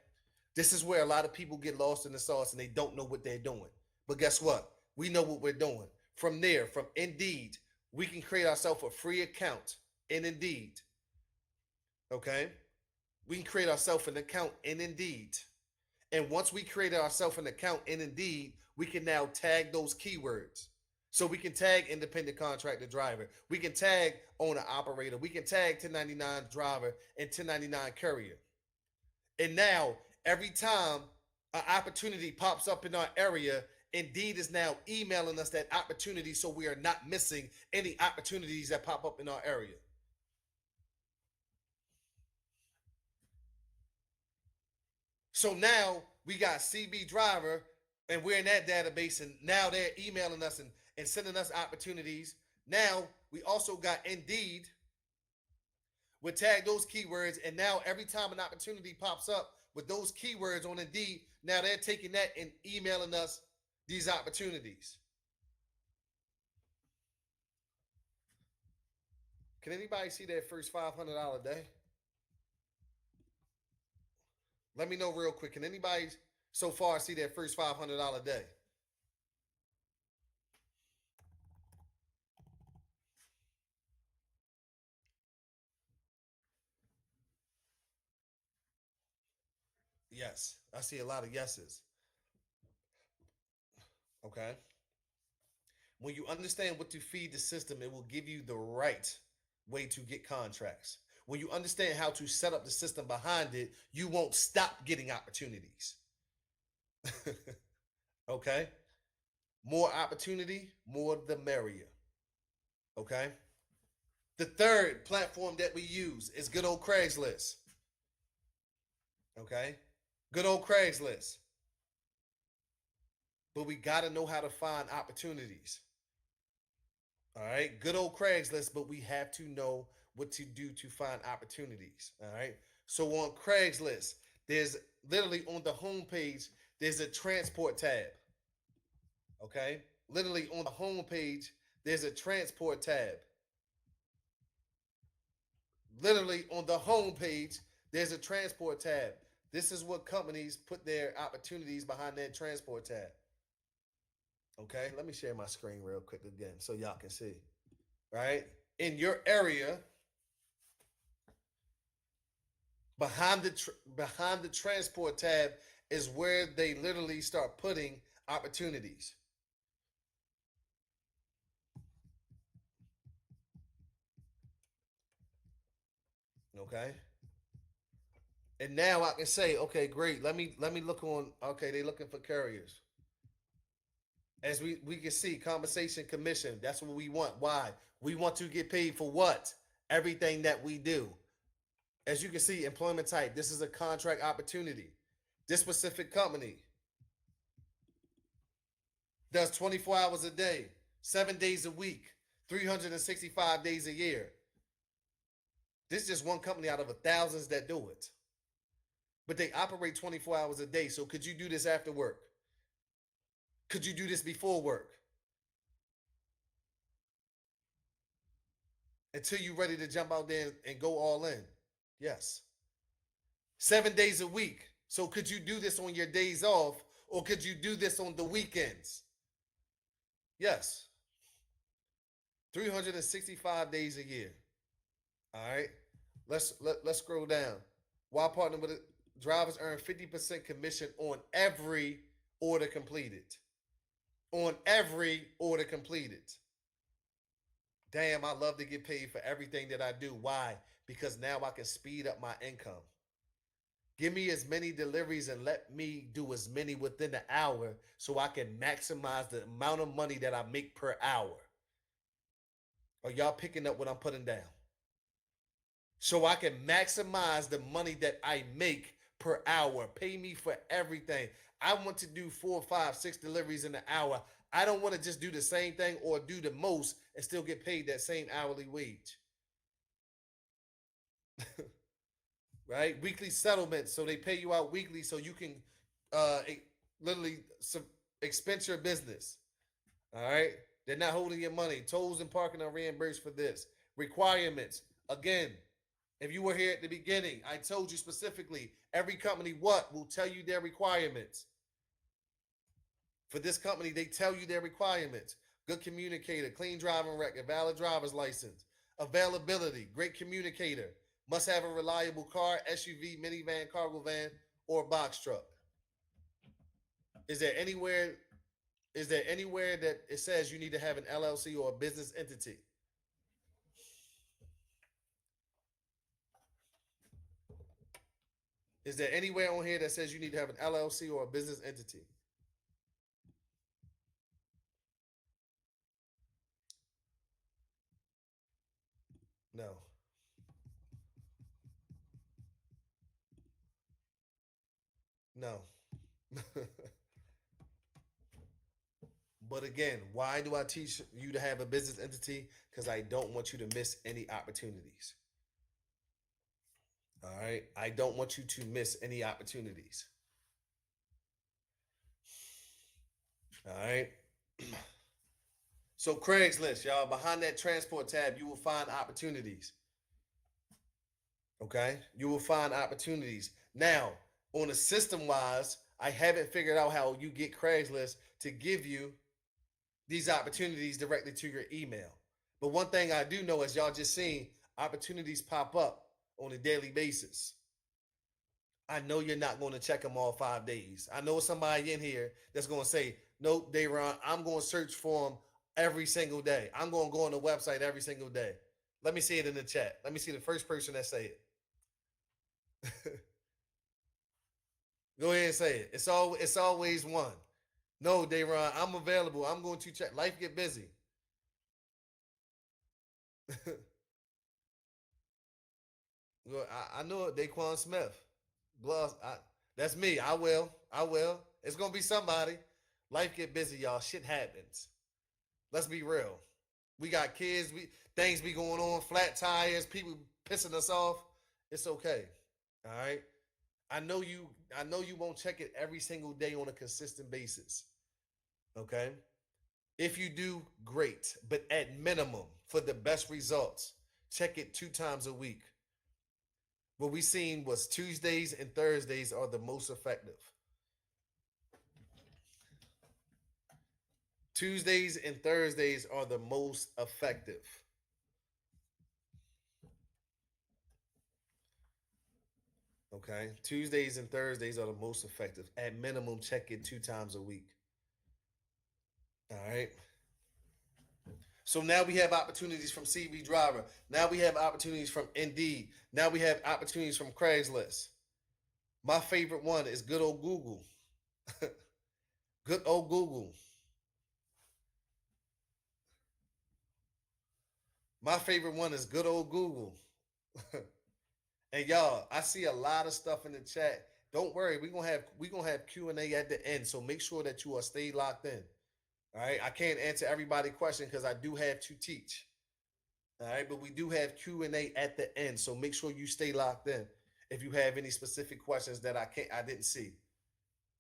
This is where a lot of people get lost in the sauce and they don't know what they're doing. But guess what? We know what we're doing. From there, from Indeed, we can create ourselves a free account in Indeed. Okay? We can create ourselves an account in Indeed. And once we create ourselves an account in Indeed, we can now tag those keywords. So we can tag independent contractor driver. We can tag owner operator. We can tag 1099 driver and 1099 courier. And now, every time an opportunity pops up in our area, Indeed is now emailing us that opportunity so we are not missing any opportunities that pop up in our area. So now we got CB Driver and we're in that database, and now they're emailing us and sending us opportunities. Now we also got Indeed. We tag those keywords, and now every time an opportunity pops up with those keywords on Indeed, now they're taking that and emailing us these opportunities. Can anybody see that first $500 day? Let me know real quick. Can anybody so far see their first $500 day? Yes, I see a lot of yeses. Okay. When you understand what to feed the system, it will give you the right way to get contracts. When you understand how to set up the system behind it, you won't stop getting opportunities. Okay? More opportunity, more the merrier. Okay? The third platform that we use is good old Craigslist. Okay? Good old Craigslist. But we got to know how to find opportunities. All right? Good old Craigslist, but we have to know what to do to find opportunities. All right? So on Craigslist, there's literally on the homepage, there's a transport tab. Okay? Literally on the homepage, there's a transport tab. Literally on the homepage, there's a transport tab. This is what companies put their opportunities behind that transport tab. Okay, let me share my screen real quick again so y'all can see. Right? In your area, behind the transport tab is where they literally start putting opportunities. Okay? And now I can say, okay, great. Let me look on. Okay, they looking for carriers. As we can see, compensation commission. That's what we want. Why? We want to get paid for what? Everything that we do. As you can see, employment type. This is a contract opportunity. This specific company does 24 hours a day, 7 days a week, 365 days a year. This is just one company out of thousands that do it. But they operate 24 hours a day. So could you do this after work? Could you do this before work? Until you're ready to jump out there and go all in. Yes. 7 days a week. So could you do this on your days off or could you do this on the weekends? Yes. 365 days a year. All right. Let's scroll down. While partnering with it, drivers earn 50% commission on every order completed. On every order completed. Damn, I love to get paid for everything that I do. Why? Because now I can speed up my income. Give me as many deliveries and let me do as many within the hour so I can maximize the amount of money that I make per hour. Are y'all picking up what I'm putting down? So I can maximize the money that I make per hour. Pay me for everything. I want to do 4, 5, 6 deliveries in an hour. I don't want to just do the same thing or do the most and still get paid that same hourly wage. Right? Weekly settlements. So they pay you out weekly so you can uh literally expense your business. All right. They're not holding your money. Tolls and parking are reimbursed for this. Requirements. Again, if you were here at the beginning, I told you specifically every company what will tell you their requirements. For this company, they tell you their requirements. Good communicator, clean driving record, valid driver's license, availability, great communicator, must have a reliable car, SUV, minivan, cargo van, or box truck. Is there anywhere that it says you need to have an LLC or a business entity? Is there anywhere on here that says you need to have an LLC or a business entity? No. No. But again, why do I teach you to have a business entity? Because I don't want you to miss any opportunities. All right. I don't want you to miss any opportunities. All right. So Craigslist, y'all, behind that transport tab, you will find opportunities. Okay. You will find opportunities. Now, On a system wise, I haven't figured out how you get Craigslist to give you these opportunities directly to your email. But one thing I do know is y'all just seen opportunities pop up on a daily basis. I know you're not going to check them all 5 days. I know somebody in here that's going to say, nope, Dayron, I'm going to search for them every single day. I'm going to go on the website every single day. Let me see it in the chat. Let me see the first person that say it. Go ahead and say it. It's always one. No, Dayron, I'm available. I'm going to check. Life get busy. I know it. Daquan Smith. Gloves. That's me. I will. I will. It's gonna be somebody. Life get busy, y'all. Shit happens. Let's be real. We got kids. We things be going on. Flat tires. People pissing us off. It's okay. All right. I know you. I know you won't check it every single day on a consistent basis. Okay. If you do, great. But at minimum, for the best results, check it 2 times a week. What we seen was Tuesdays and Thursdays are the most effective. Tuesdays and Thursdays are the most effective. Okay. Tuesdays and Thursdays are the most effective. At minimum, check it 2 times a week. All right. So now we have opportunities from CV Driver. Now we have opportunities from Indeed. Now we have opportunities from Craigslist. My favorite one is good old Google. Good old Google. My favorite one is good old Google. And y'all, I see a lot of stuff in the chat. Don't worry, we gonna have Q&A at the end. So make sure that you are stay locked in. All right. I can't answer everybody's question because I do have to teach. All right, but we do have Q&A at the end. So make sure you stay locked in if you have any specific questions that I didn't see.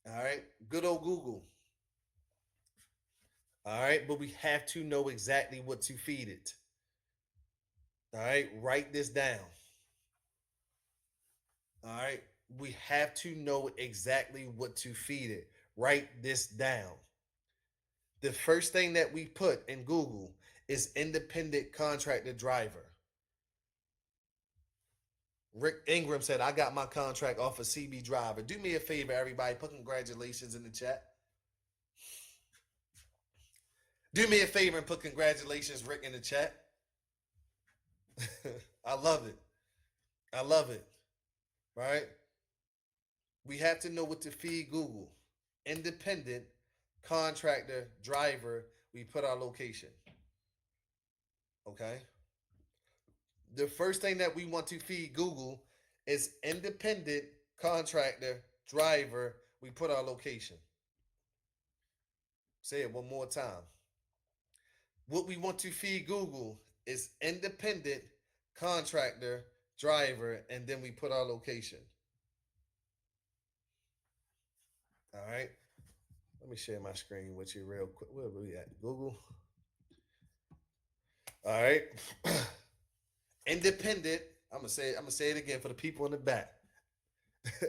All right. Good old Google. All right, but we have to know exactly what to feed it. All right, write this down. All right, we have to know exactly what to feed it. Write this down. The first thing that we put in Google is independent contractor driver. Rick Ingram said, I got my contract off of CB Driver. Do me a favor, everybody. Put congratulations in the chat. Do me a favor and put congratulations, Rick, in the chat. I love it. I love it. Right? We have to know what to feed Google. Independent contractor driver. We put our location. Okay. The first thing that we want to feed Google is independent contractor driver. We put our location. Say it one more time. What we want to feed Google is independent contractor driver, and then we put our location. All right. Let me share my screen with you real quick. Where are we at? Google. All right. Independent. I'm gonna say it again for the people in the back.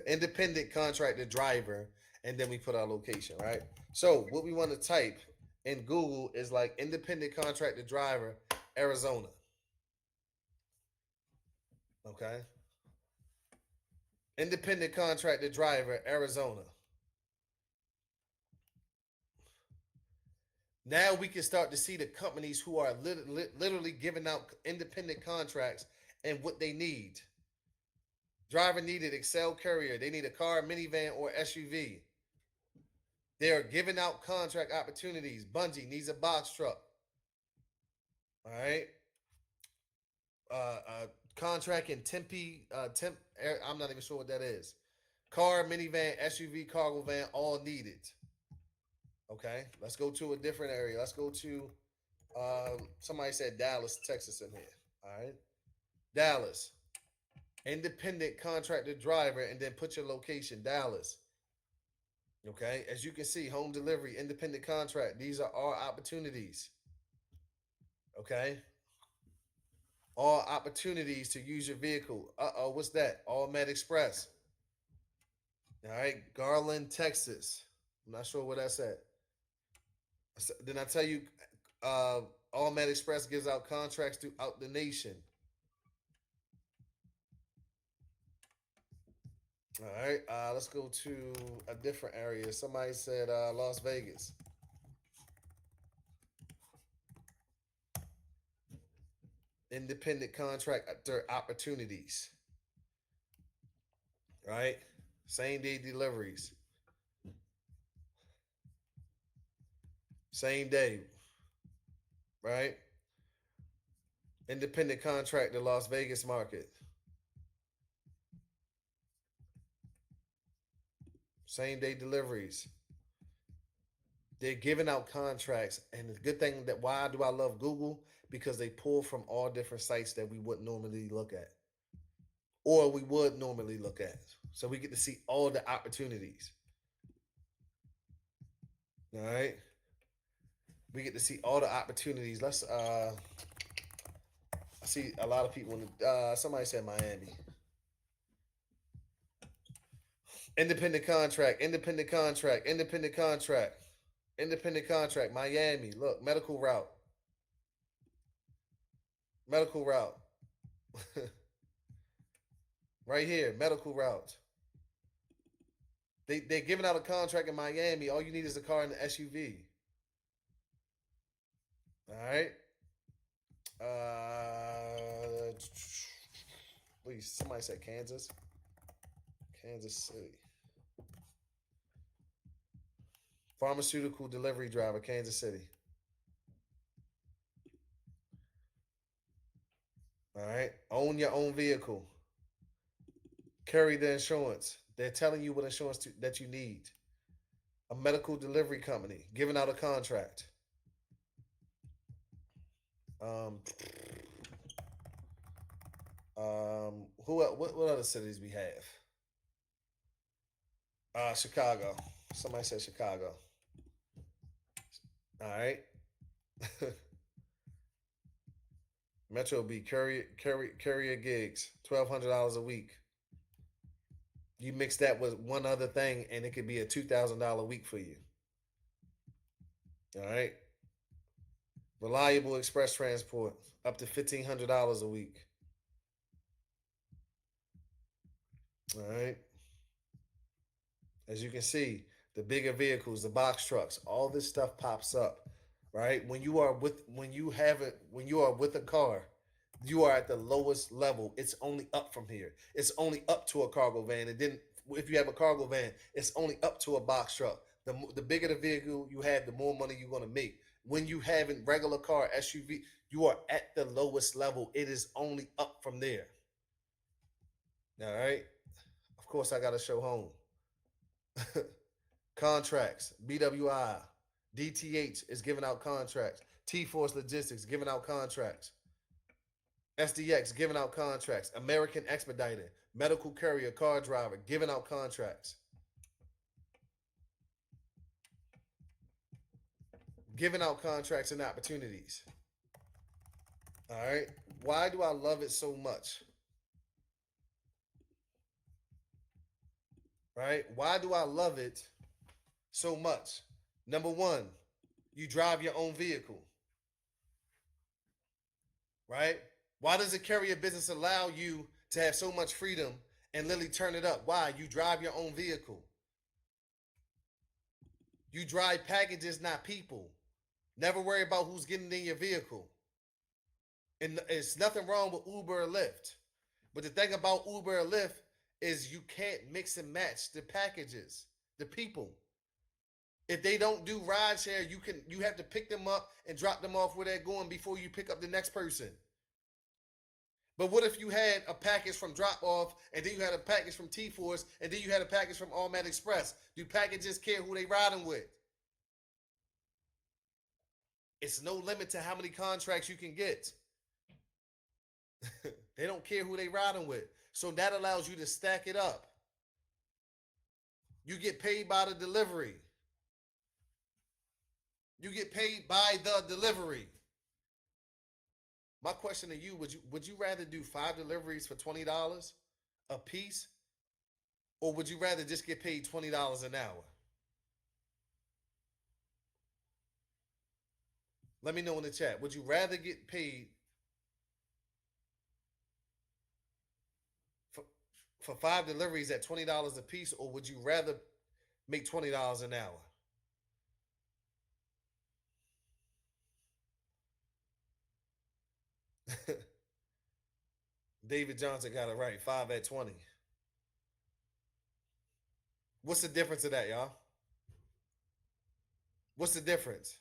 Independent contractor driver, and then we put our location, right? So what we want to type in Google is like independent contractor driver, Arizona. Okay. Independent contractor driver, Arizona. Now we can start to see the companies who are literally giving out independent contracts and what they need. Driver needed Excel Courier. They need a car, minivan, or SUV. They are giving out contract opportunities. Bungie needs a box truck. All right. Contract in Tempe. I'm not even sure what that is. Car, minivan, SUV, cargo van, all needed. Okay. Let's go to a different area. Let's go to. Somebody said Dallas, Texas in here. All right. Dallas. Independent contractor driver, and then put your location, Dallas. Okay, as you can see, home delivery, independent contract. These are all opportunities. Okay, all opportunities to use your vehicle. What's that? All Med Express. All right, Garland, Texas. I'm not sure where that's at. Then I tell you, uh, Allmat Express gives out contracts throughout the nation. All right, let's go to a different area. Somebody said Las Vegas. Independent contractor opportunities. Right, same day deliveries. Same day. Right, independent contractor, Las Vegas market. Same day deliveries. They're giving out contracts, and the good thing that why do I love Google? Because they pull from all different sites that we wouldn't normally look at, or we would normally look at. So we get to see all the opportunities. All right, we get to see all the opportunities. Let's. I see a lot of people. Somebody said Miami. Independent contract. Independent contract. Independent contract. Independent contract. Miami. Look, medical route. Medical route. Right here, medical route. They're giving out a contract in Miami. All you need is a car and an SUV. All right. Please, somebody said Kansas. Kansas City. Pharmaceutical delivery driver, Kansas City. All right. Own your own vehicle. Carry the insurance. They're telling you what insurance that you need. A medical delivery company giving out a contract. Um, what other cities we have? Chicago. Somebody said Chicago. All right. Metro B courier gigs, $1,200 a week. You mix that with one other thing, and it could be a $2,000 week for you. All right. Reliable express transport, up to $1,500 a week. All right. As you can see, the bigger vehicles, the box trucks, all this stuff pops up, right? When you are with a car, you are at the lowest level. It's only up from here. It's only up to a cargo van, and then if you have a cargo van, it's only up to a box truck. The bigger the vehicle you have, the more money you're gonna make. When you have a regular car, SUV, you are at the lowest level. It is only up from there. All right. Of course, I gotta show home. Contracts, BWI, DTH is giving out contracts. T Force Logistics giving out contracts. SDX giving out contracts. American Expedited, medical courier, car driver giving out contracts. Giving out contracts and opportunities. All right. Why do I love it so much? Right? Why do I love it so much? Number one, you drive your own vehicle. Right? Why does a carrier business allow you to have so much freedom and literally turn it up? Why? You drive your own vehicle. You drive packages, not people. Never worry about who's getting in your vehicle. And it's nothing wrong with Uber or Lyft. But the thing about Uber or Lyft is you can't mix and match the packages, the people. If they don't do rideshare, you have to pick them up and drop them off where they're going before you pick up the next person. But what if you had a package from Drop Off, and then you had a package from T Force, and then you had a package from Allmat Express? Do packages care who they riding with? It's no limit to how many contracts you can get. They don't care who they riding with. So that allows you to stack it up. You get paid by the delivery. You get paid by the delivery. My question to you, would you rather do 5 deliveries for $20 a piece, Or would you rather just get paid $20 an hour? Let me know in the chat. Would you rather get paid for, for 5 deliveries at $20 a piece, or would you rather make $20 an hour? David Johnson got it right. 5 at 20. What's the difference of that, y'all? What's the difference?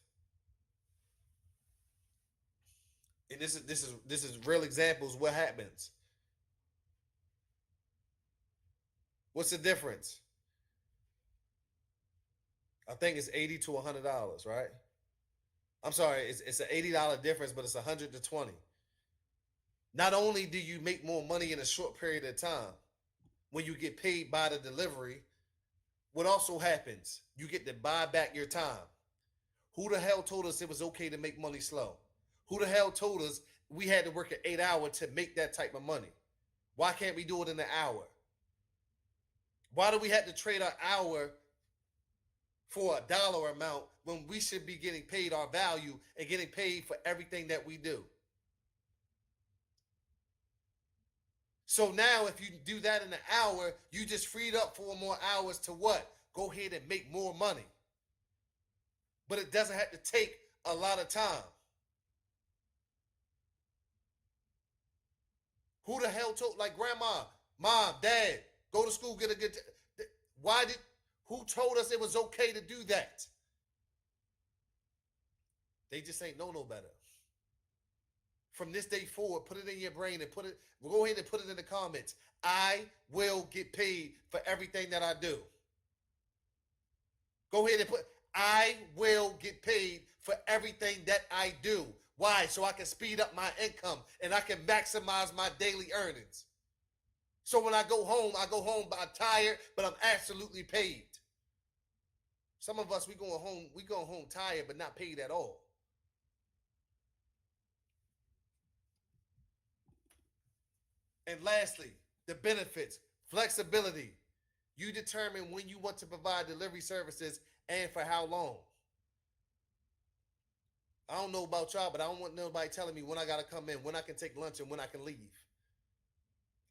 And this is real examples. What happens? What's the difference? I think it's $80 to $100, right? I'm sorry, it's an $80 difference, but it's 100 to 20. Not only do you make more money in a short period of time when you get paid by the delivery, what also happens? You get to buy back your time. Who the hell told us it was okay to make money slow? Who the hell told us we had to work an 8 hour to make that type of money? Why can't we do it in an hour? Why do we have to trade our hour for a dollar amount when we should be getting paid our value and getting paid for everything that we do? So now if you do that in an hour, you just freed up 4 more hours to what? Go ahead and make more money. But it doesn't have to take a lot of time. Who the hell told, like grandma, mom, dad, go to school, get a good, who told us it was okay to do that? They just ain't know no better. From this day forward, put it in your brain and go ahead and put it in the comments. I will get paid for everything that I do. Go ahead and I will get paid for everything that I do. Why? So I can speed up my income and I can maximize my daily earnings. So when I go home I'm tired, but I'm absolutely paid. Some of us, we going home tired, but not paid at all. And lastly, the benefits, flexibility. You determine when you want to provide delivery services and for how long. I don't know about y'all, but I don't want nobody telling me when I got to come in, when I can take lunch, and when I can leave.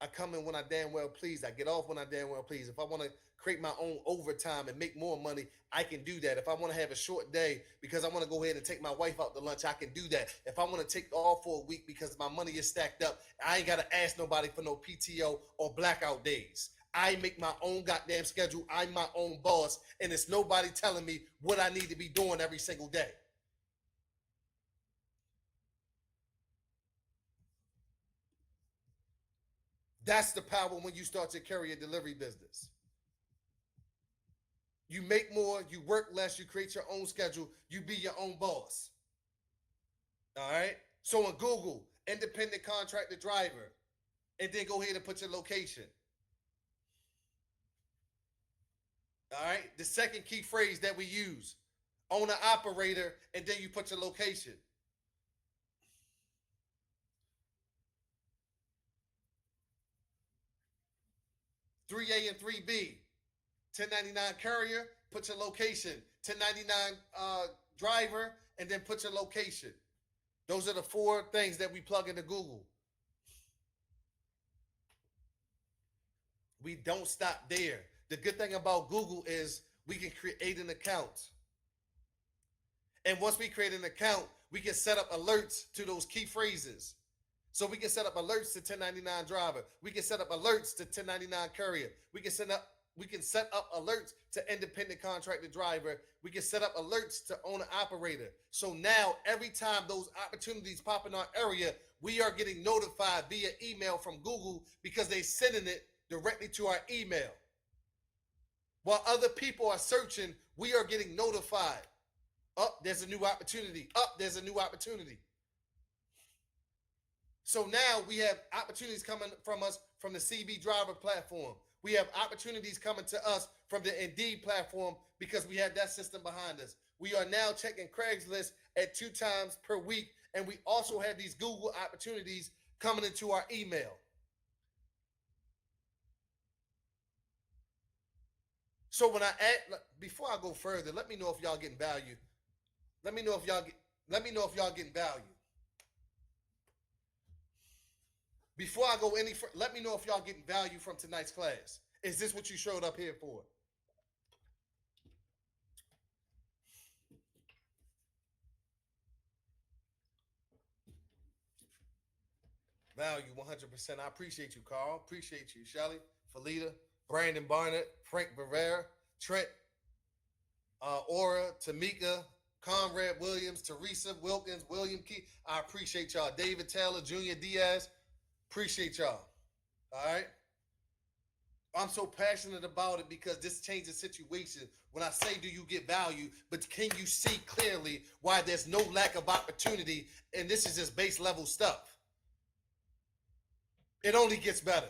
I come in when I damn well please. I get off when I damn well please. If I want to create my own overtime and make more money, I can do that. If I want to have a short day because I want to go ahead and take my wife out to lunch, I can do that. If I want to take off for a week because my money is stacked up, I ain't got to ask nobody for no PTO or blackout days. I make my own goddamn schedule. I'm my own boss, and it's nobody telling me what I need to be doing every single day. That's the power when you start to carry a delivery business. You make more, you work less, you create your own schedule, you be your own boss. All right? So on Google, independent contractor driver, and then go ahead and put your location. All right? The second key phrase that we use, owner operator, and then you put your location. 3A and 3B, 1099 courier, put your location. 1099 driver, and then put your location. Those are the 4 things that we plug into Google. We don't stop there. The good thing about Google is we can create an account. And once we create an account, we can set up alerts to those key phrases. So we can set up alerts to 1099 driver. We can set up alerts to 1099 courier. We can set up alerts to independent contractor driver. We can set up alerts to owner operator. So now every time those opportunities pop in our area, we are getting notified via email from Google because they're sending it directly to our email. While other people are searching, we are getting notified. There's a new opportunity. There's a new opportunity. So now we have opportunities coming from us from the CB driver platform. We have opportunities coming to us from the Indeed platform because we have that system behind us. We are now checking Craigslist at 2 times per week, and we also have these Google opportunities coming into our email. So when I add, before I go further, let me know if y'all getting value. Let me know if y'all get. Let me know if y'all getting value. Before I go any further, let me know if y'all getting value from tonight's class. Is this what you showed up here for? Value 100%. I appreciate you, Carl. Appreciate you, Shelly, Felita, Brandon Barnett, Frank Rivera, Trent, Aura, Tamika, Conrad Williams, Teresa Wilkins, William Key. I appreciate y'all. David Taylor, Junior Diaz. Appreciate y'all. All right. I'm so passionate about it because this changes the situation. When I say, do you get value? But can you see clearly why there's no lack of opportunity? And this is just base level stuff. It only gets better.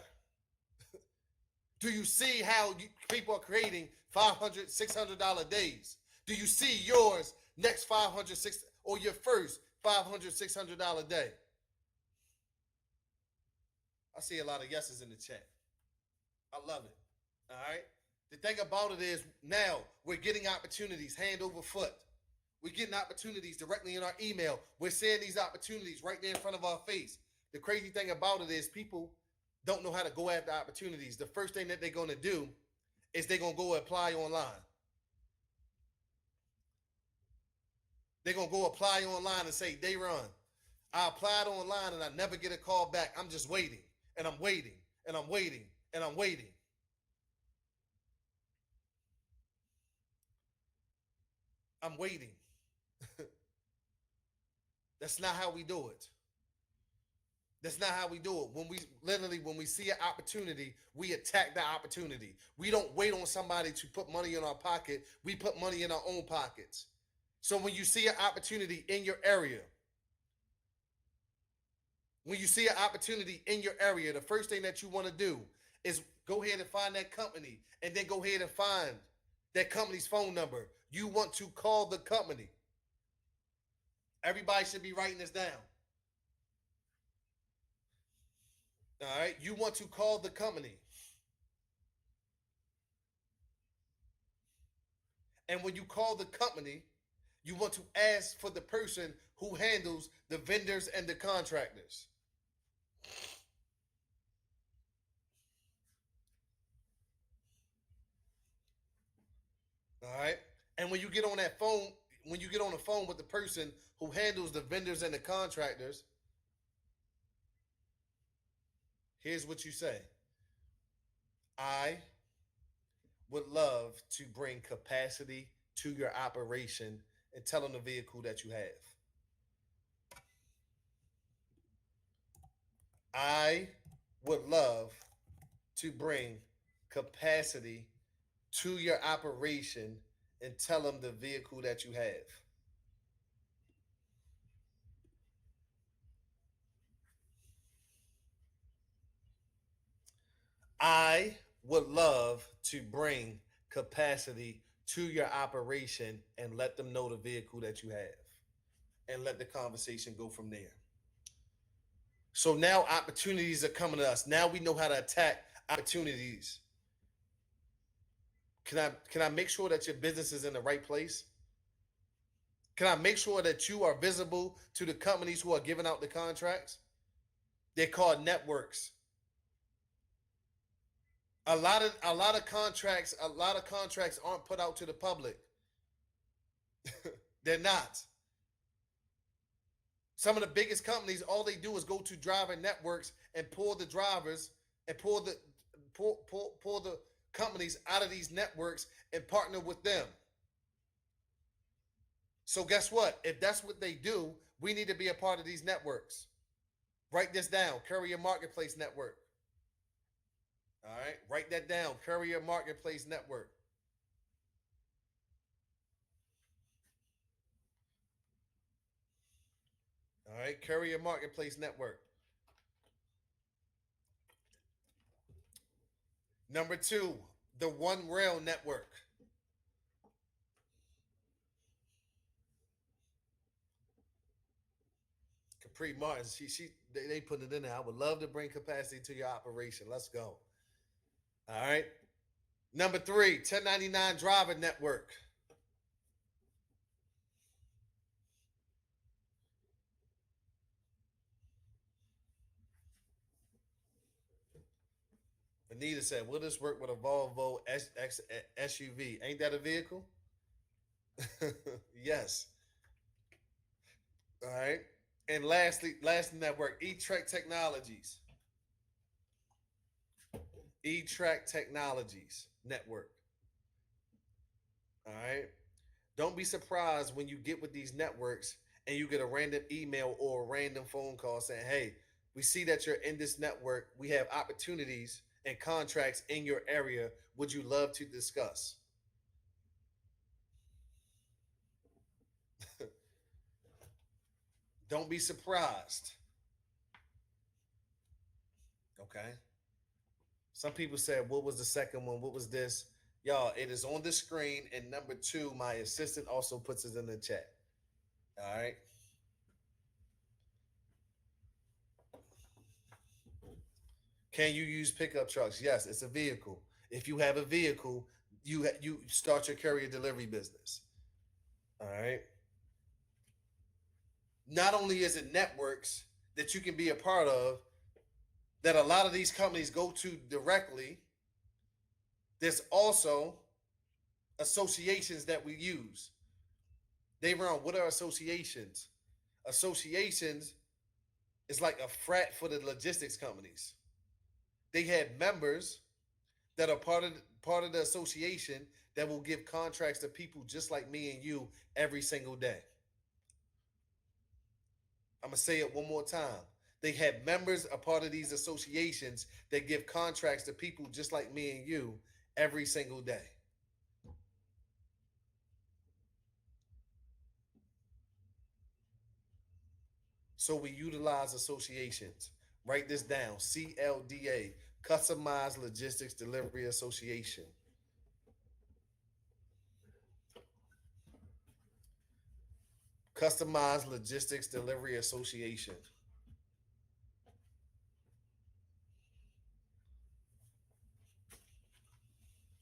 Do you see how people are creating $500, $600 days? Do you see yours next $500, $600, or your first $500, $600 day? I see a lot of yeses in the chat. I love it. All right. The thing about it is now we're getting opportunities hand over foot. We're getting opportunities directly in our email. We're seeing these opportunities right there in front of our face. The crazy thing about it is people don't know how to go after opportunities. The first thing that they're going to do is they're going to go apply online. They're going to go apply online and say, they run. I applied online and I never get a call back. I'm just waiting and I'm waiting and I'm waiting and I'm waiting. I'm waiting. That's not how we do it. That's not how we do it. When we see an opportunity, we attack that opportunity. We don't wait on somebody to put money in our pocket. We put money in our own pockets. So when you see an opportunity in your area, the first thing that you want to do is go ahead and find that company and then go ahead and find that company's phone number. You want to call the company. Everybody should be writing this down. All right. You want to call the company. And when you call the company, you want to ask for the person who handles the vendors and the contractors. All right. And when you get on that phone, when you get on the phone with the person who handles the vendors and the contractors, here's what you say. I would love to bring capacity to your operation and tell them the vehicle that you have. I would love to bring capacity to your operation and tell them the vehicle that you have. I would love to bring capacity to your operation and let them know the vehicle that you have and let the conversation go from there. So now opportunities are coming to us. Now we know how to attack opportunities. Can I make sure that your business is in the right place? Can I make sure that you are visible to the companies who are giving out the contracts? They're called networks. A lot of contracts aren't put out to the public. They're not. Some of the biggest companies, all they do is go to driver networks and pull the drivers and pull the companies out of these networks and partner with them. So guess what? If that's what they do, we need to be a part of these networks. Write this down. Courier Marketplace Network. All right. Write that down. Courier Marketplace Network. All right. Courier Marketplace Network. Number 2, the One Rail Network. Capri Martin, they put it in there. I would love to bring capacity to your operation. Let's go. All right. Number three, 1099 driver network. Anita said, will this work with a Volvo SUV? Ain't that a vehicle? Yes. All right. And last network, E-Track Technologies. E-Track Technologies Network. All right. Don't be surprised when you get with these networks and you get a random email or a random phone call saying, hey, we see that you're in this network. We have opportunities and contracts in your area. Would you love to discuss? Don't be surprised. Okay. Some people said, what was the second one? What was this? Y'all, it is on the screen. And number two, my assistant also puts it in the chat. All right. Can you use pickup trucks? Yes, it's a vehicle. If you have a vehicle, you start your courier delivery business. All right. Not only is it networks that you can be a part of that a lot of these companies go to directly, there's also associations that we use. They run, what are associations? Associations is like a frat for the logistics companies. They had members that are part of the association that will give contracts to people just like me and you every single day. I'm gonna say it one more time. They have members a part of these associations that give contracts to people just like me and you every single day. So we utilize associations. Write this down: CLDA, Customized Logistics Delivery Association. Customized Logistics Delivery Association.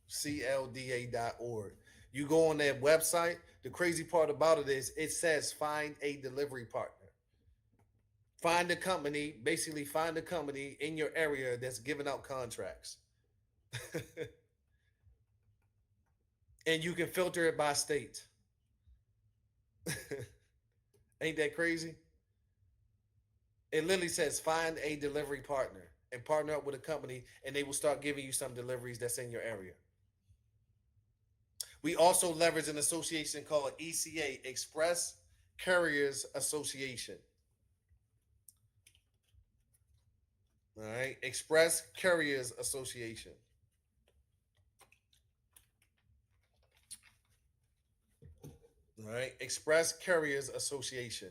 CLDA.org. You go on their website. The crazy part about it is it says find a delivery partner. Find a company, basically find a company in your area that's giving out contracts. And you can filter it by state. Ain't that crazy? It literally says find a delivery partner and partner up with a company, and they will start giving you some deliveries that's in your area. We also leverage an association called ECA, Express Carriers Association. All right, Express Carriers Association. All right, Express Carriers Association.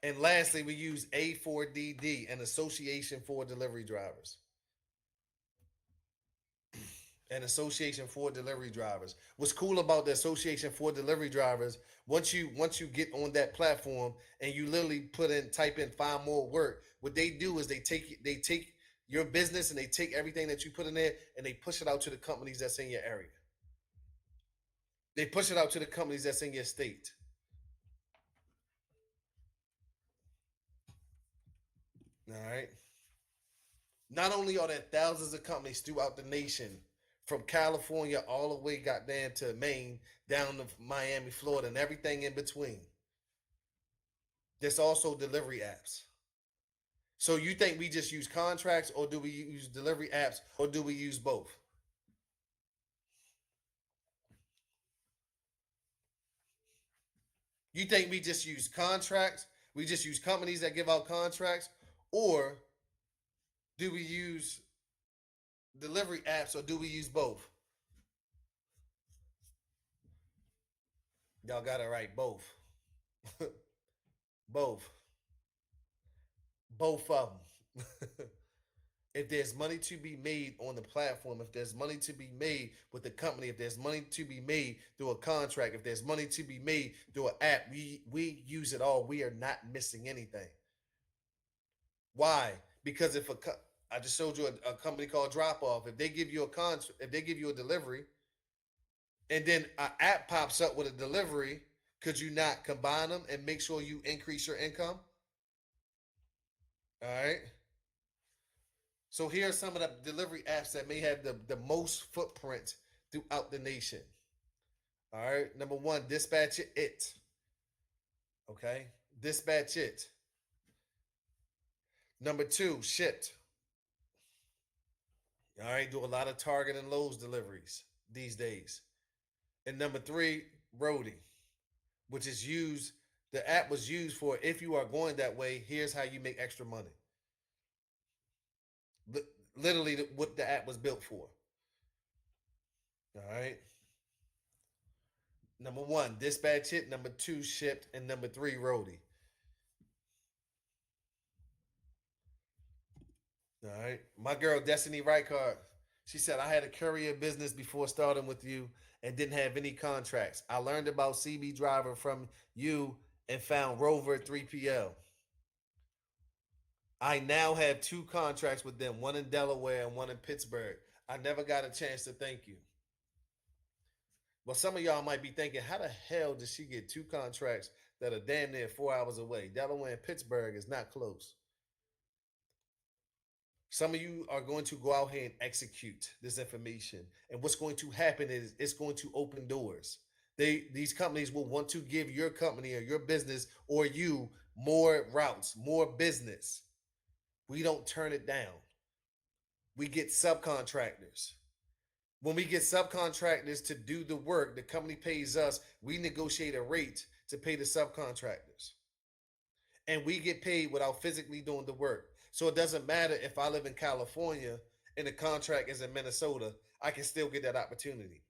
And lastly, we use A4DD, an association for delivery drivers. An association for delivery drivers. What's cool about the association for delivery drivers, once you get on that platform and you literally type in find more work, what they do is they take your business and they take everything that you put in there and they push it out to the companies that's in your area. They push it out to the companies that's in your state. All right. Not only are there thousands of companies throughout the nation, from California all the way goddamn to Maine, down to Miami, Florida, and everything in between. There's also delivery apps. So you think we just use contracts, or do we use delivery apps, or do we use both? You think we just use contracts? We just use companies that give out contracts, or do we use delivery apps, or do we use both? Y'all got it right. Both. Both. Both of them. If there's money to be made on the platform, if there's money to be made with the company, if there's money to be made through a contract, if there's money to be made through an app, we use it all. We are not missing anything. Why? Because I just showed you a company called Drop Off. If they give you if they give you a delivery, and then an app pops up with a delivery, could you not combine them and make sure you increase your income? All right. So here are some of the delivery apps that may have the most footprint throughout the nation. All right. Number one, Dispatch It. Okay. Dispatch It. Number two, Shipt. All right. Do a lot of Target and Lowe's deliveries these days. And number three, Roadie, which is used, the app was used for if you are going that way, here's how you make extra money. Literally what the app was built for. All right. Number one, Dispatch It. Number two, Shipt. And number three, Roadie. All right. My girl, Destiny Reichard, she said, I had a courier business before starting with you and didn't have any contracts. I learned about CB Driver from you and found Rover 3PL. I now have two contracts with them, one in Delaware and one in Pittsburgh. I never got a chance to thank you. Well, some of y'all might be thinking, how the hell did she get two contracts that are damn near 4 hours away? Delaware and Pittsburgh is not close. Some of you are going to go out here and execute this information. And what's going to happen is it's going to open doors. These companies will want to give your company or your business or you more routes, more business. We don't turn it down. We get subcontractors. When we get subcontractors to do the work, the company pays us, we negotiate a rate to pay the subcontractors. And we get paid without physically doing the work. So it doesn't matter if I live in California and the contract is in Minnesota, I can still get that opportunity.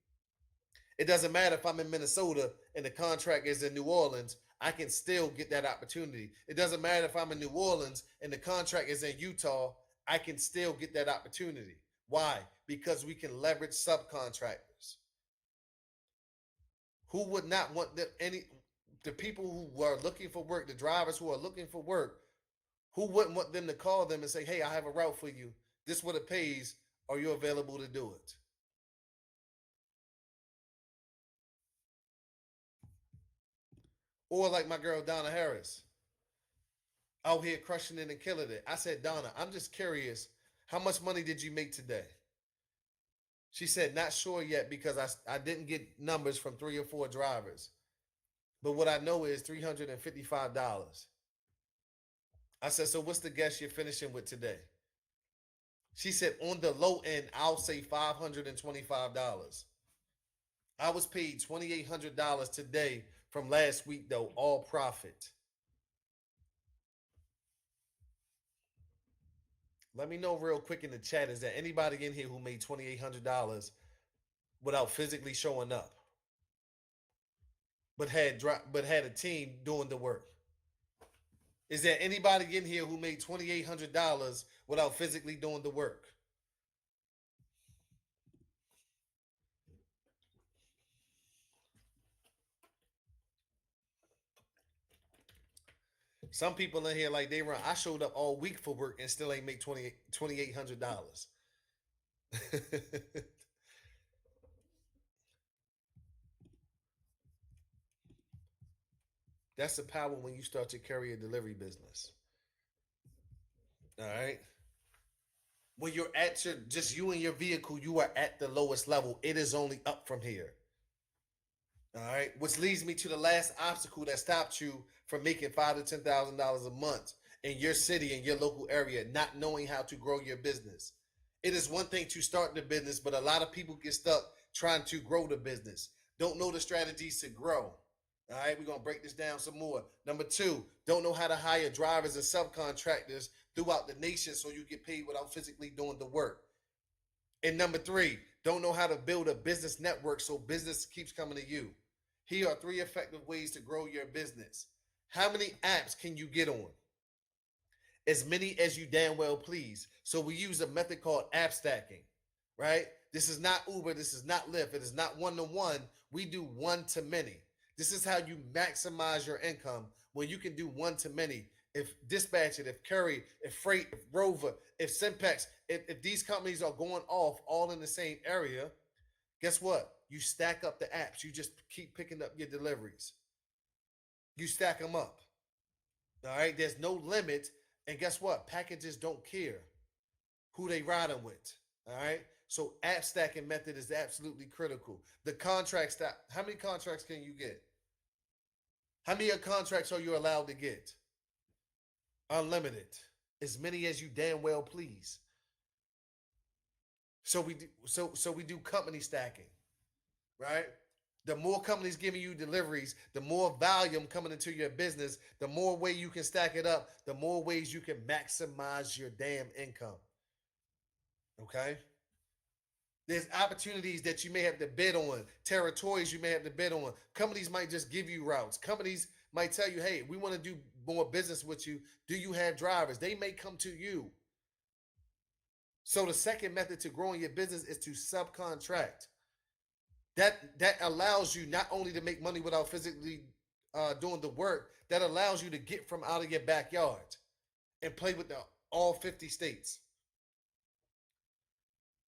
It doesn't matter if I'm in Minnesota and the contract is in New Orleans, I can still get that opportunity. It doesn't matter if I'm in New Orleans and the contract is in Utah, I can still get that opportunity. Why? Because we can leverage subcontractors. Who would not want the people who are looking for work, the drivers who are looking for work, who wouldn't want them to call them and say, hey, I have a route for you. This is what it pays. Are you available to do it? Or like my girl Donna Harris, out here crushing it and killing it. I said, Donna, I'm just curious, how much money did you make today? She said, not sure yet because I didn't get numbers from 3 or 4 drivers. But what I know is $355. I said, so what's the guess you're finishing with today? She said, on the low end, I'll say $525. I was paid $2,800 today from last week, though, all profit. Let me know real quick in the chat, is there anybody in here who made $2,800 without physically showing up, but had a team doing the work? Is there anybody in here who made $2,800 without physically doing the work? Some people in here like they run. I showed up all week for work and still ain't make $2,800. That's the power when you start to carry a delivery business. All right. When you're at your just you and your vehicle, you are at the lowest level. It is only up from here. All right. Which leads me to the last obstacle that stopped you from making $5,000 to $10,000 a month in your city, in your local area, not knowing how to grow your business. It is one thing to start the business, but a lot of people get stuck trying to grow the business. Don't know the strategies to grow. All right, we're gonna break this down some more. Number two, don't know how to hire drivers and subcontractors throughout the nation so you get paid without physically doing the work. And number three, don't know how to build a business network so business keeps coming to you. Here are 3 effective ways to grow your business. How many apps can you get on? As many as you damn well please. So we use a method called app stacking, right? This is not Uber. This is not Lyft. It is not one-to-one. We do one-to-many. This is how you maximize your income when you can do one-to-many. if Dispatcher, if Curry, if Freight, if Rover, if Simpex, if these companies are going off all in the same area, guess what? You stack up the apps. You just keep picking up your deliveries. You stack them up. All right. There's no limit. And guess what? Packages don't care who they riding with. All right. So app stacking method is absolutely critical. The contract stack. How many contracts can you get? How many contracts are you allowed to get? Unlimited. As many as you damn well please. So we do company stacking, right? The more companies giving you deliveries, the more volume coming into your business, the more way you can stack it up, the more ways you can maximize your damn income. Okay? There's opportunities that you may have to bid on, territories you may have to bid on. Companies might just give you routes. Companies might tell you, hey, we want to do more business with you. Do you have drivers? They may come to you. So the second method to growing your business is to subcontract. That allows you not only to make money without physically doing the work, that allows you to get from out of your backyard and play with all 50 states.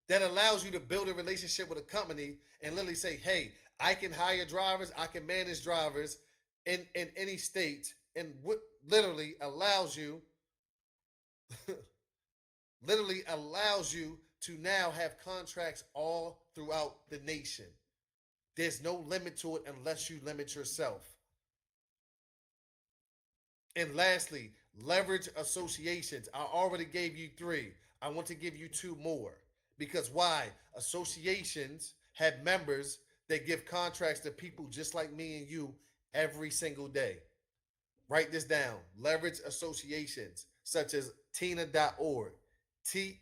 That allows you to build a relationship with a company and literally say, hey, I can hire drivers, I can manage drivers in any state, and what literally allows you to now have contracts all throughout the nation. There's no limit to it unless you limit yourself. And lastly, leverage associations. I already gave you 3. I want to give you 2 more. Because why? Associations have members that give contracts to people just like me and you every single day. Write this down. Leverage associations such as TEANA.org, TEANA.org.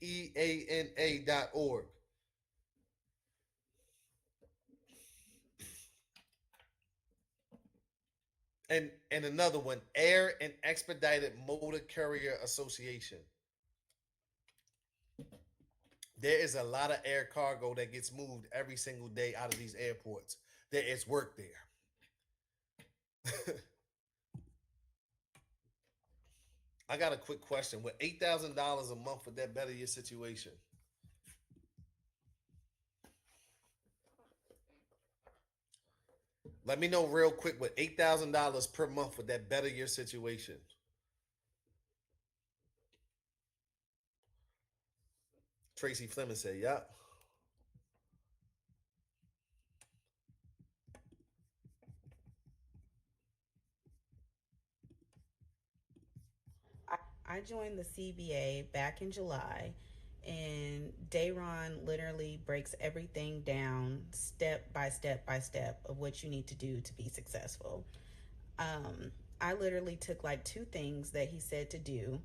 And another one, Air and Expedited Motor Carrier Association. There is a lot of air cargo that gets moved every single day out of these airports. There is work there. I got a quick question. With $8,000 a month, would that better your situation? Let me know real quick. With $8,000 per month, would that better your situation? Tracy Fleming said, "Yep." I joined the CBA back in July, and Dayron literally breaks everything down step by step by step of what you need to do to be successful. I literally took like 2 things that he said to do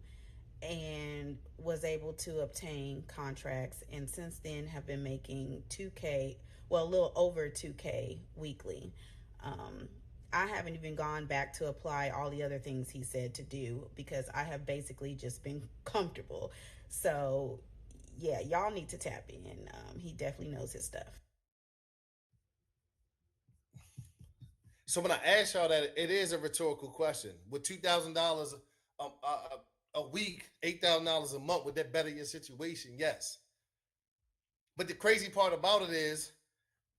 and was able to obtain contracts, and since then have been making 2K, well, a little over 2K weekly. um, I haven't even gone back to apply all the other things he said to do because I have basically just been comfortable. So yeah, y'all need to tap in. He definitely knows his stuff. So when I ask y'all that, it is a rhetorical question. With $2,000 a week, $8,000 a month, would that better your situation? Yes. But the crazy part about it is,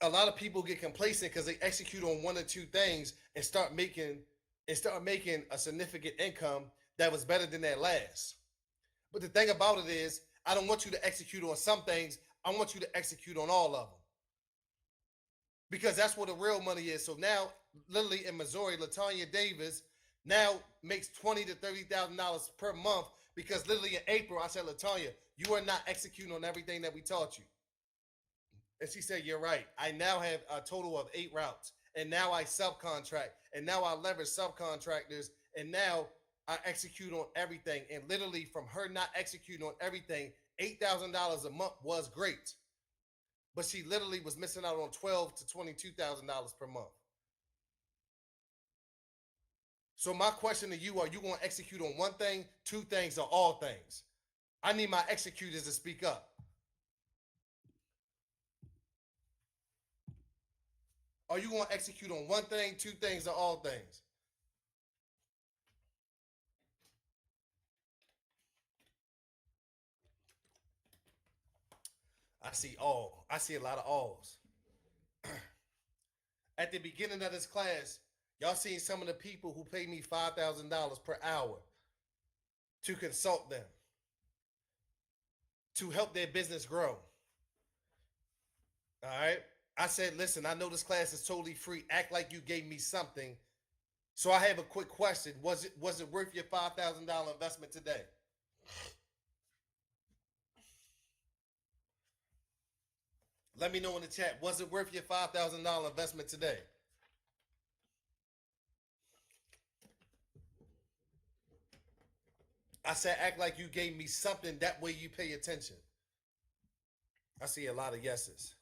a lot of people get complacent because they execute on 1 or 2 things and start making a significant income that was better than that last. But the thing about it is, I don't want you to execute on some things. I want you to execute on all of them, because that's where the real money is. So now, literally in Missouri, Latanya Davis now makes $20,000 to $30,000 per month, because literally in April I said, Latanya, you are not executing on everything that we taught you. And she said, you're right. I now have a total of 8 routes. And now I subcontract. And now I leverage subcontractors. And now I execute on everything. And literally, from her not executing on everything, $8,000 a month was great. But she literally was missing out on $12,000 to $22,000 per month. So my question to you: are you going to execute on 1 thing, 2 things, or all things? I need my executors to speak up. Are you going to execute on 1 thing, 2 things, or all things? I see all. I see a lot of alls. At the beginning of this class, y'all seen some of the people who pay me $5,000 per hour to consult them, to help their business grow. All right. I said, listen, I know this class is totally free. Act like you gave me something. So I have a quick question. Was it worth your $5,000 investment today? Let me know in the chat. Was it worth your $5,000 investment today? I said, act like you gave me something. That way you pay attention. I see a lot of yeses.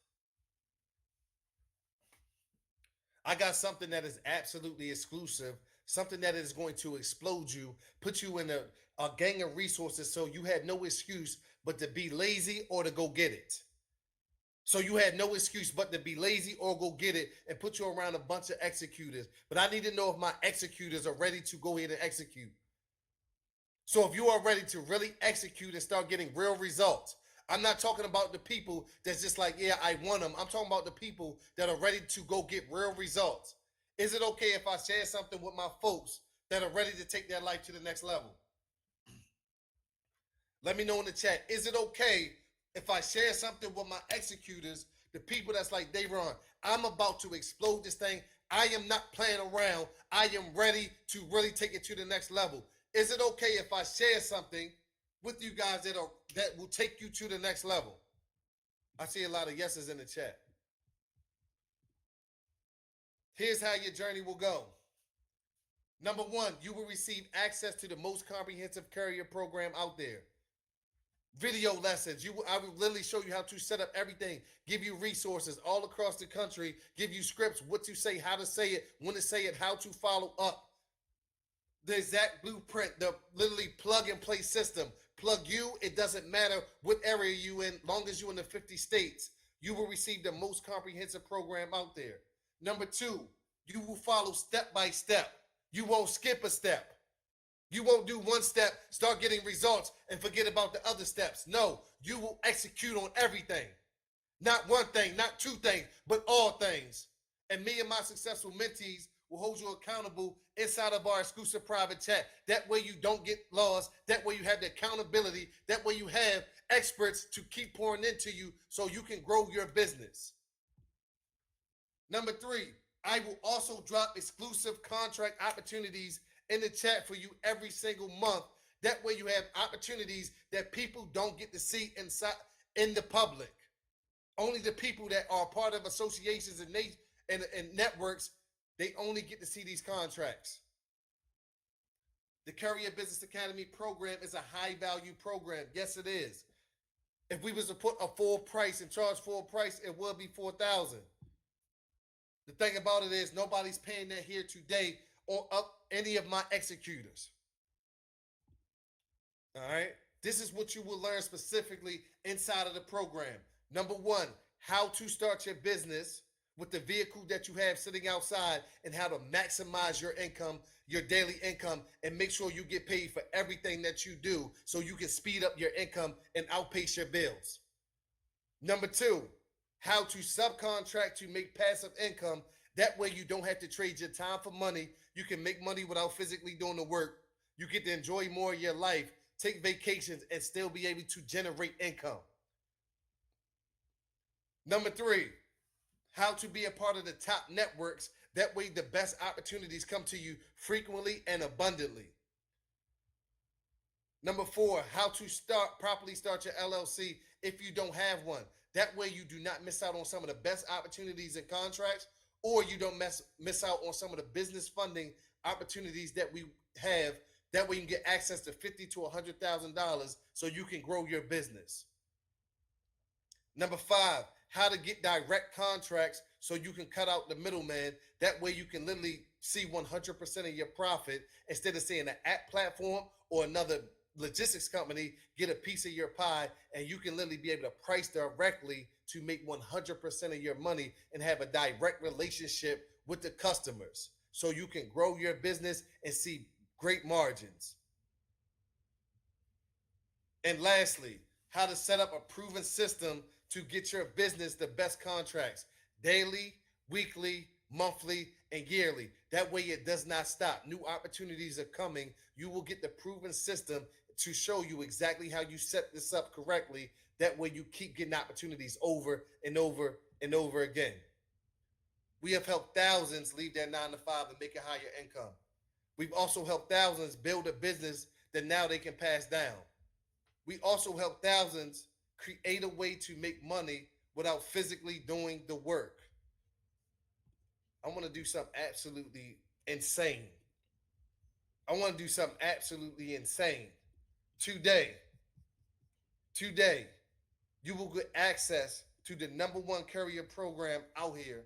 I got something that is absolutely exclusive, something that is going to explode you, put you in a gang of resources so you had no excuse but to be lazy or to go get it. So you had no excuse but to be lazy or go get it and put you around a bunch of executors. But I need to know if my executors are ready to go ahead and execute. So if you are ready to really execute and start getting real results, I'm not talking about the people that's just like, yeah, I want them. I'm talking about the people that are ready to go get real results. Is it okay if I share something with my folks that are ready to take their life to the next level? Let me know in the chat. Is it okay if I share something with my executors, the people that's like, Davon, I'm about to explode this thing. I am not playing around. I am ready to really take it to the next level. Is it okay if I share something with you guys that will take you to the next level? I see a lot of yeses in the chat. Here's how your journey will go. Number one, you will receive access to the most comprehensive career program out there. Video lessons. I will literally show you how to set up everything, give you resources all across the country, give you scripts, what to say, how to say it, when to say it, how to follow up. The exact blueprint, the literally plug and play system. Plug you, it doesn't matter what area you in, long as you're in the 50 states, you will receive the most comprehensive program out there. Number two, you will follow step by step. You won't skip a step. You won't do one step, start getting results, and forget about the other steps. No, you will execute on everything. Not one thing, not two things, but all things. And me and my successful mentees will hold you accountable inside of our exclusive private chat. That way you don't get lost. That way you have the accountability. That way you have experts to keep pouring into you so you can grow your business. Number three, I will also drop exclusive contract opportunities in the chat for you every single month. That way you have opportunities that people don't get to see inside in the public. Only the people that are part of associations and networks, they only get to see these contracts. The Career Business Academy program is a high value program. Yes, it is. If we was to put a full price and charge full price, it would be $4,000. The thing about it is nobody's paying that here today or up any of my executors. All right. This is what you will learn specifically inside of the program. Number one, how to start your business with the vehicle that you have sitting outside and how to maximize your income, your daily income, and make sure you get paid for everything that you do so you can speed up your income and outpace your bills. Number two, how to subcontract to make passive income. That way you don't have to trade your time for money. You can make money without physically doing the work. You get to enjoy more of your life, take vacations, and still be able to generate income. Number three, how to be a part of the top networks. That way the best opportunities come to you frequently and abundantly. Number four, how to properly start your LLC if you don't have one. That way you do not miss out on some of the best opportunities and contracts, or you don't miss out on some of the business funding opportunities that we have. That way you can get access to $50,000 to $100,000 so you can grow your business. Number five, how to get direct contracts so you can cut out the middleman. That way you can literally see 100% of your profit instead of seeing an app platform or another logistics company get a piece of your pie, and you can literally be able to price directly to make 100% of your money and have a direct relationship with the customers so you can grow your business and see great margins. And lastly, how to set up a proven system to get your business the best contracts daily, weekly, monthly, and yearly. That way it does not stop. New opportunities are coming. You will get the proven system to show you exactly how you set this up correctly. That way you keep getting opportunities over and over and over again. We have helped thousands leave their 9 to 5 and make a higher income. We've also helped thousands build a business that now they can pass down. We also help thousands create a way to make money without physically doing the work. I want to do something absolutely insane. I want to do something absolutely insane. Today, you will get access to the #1 courier program out here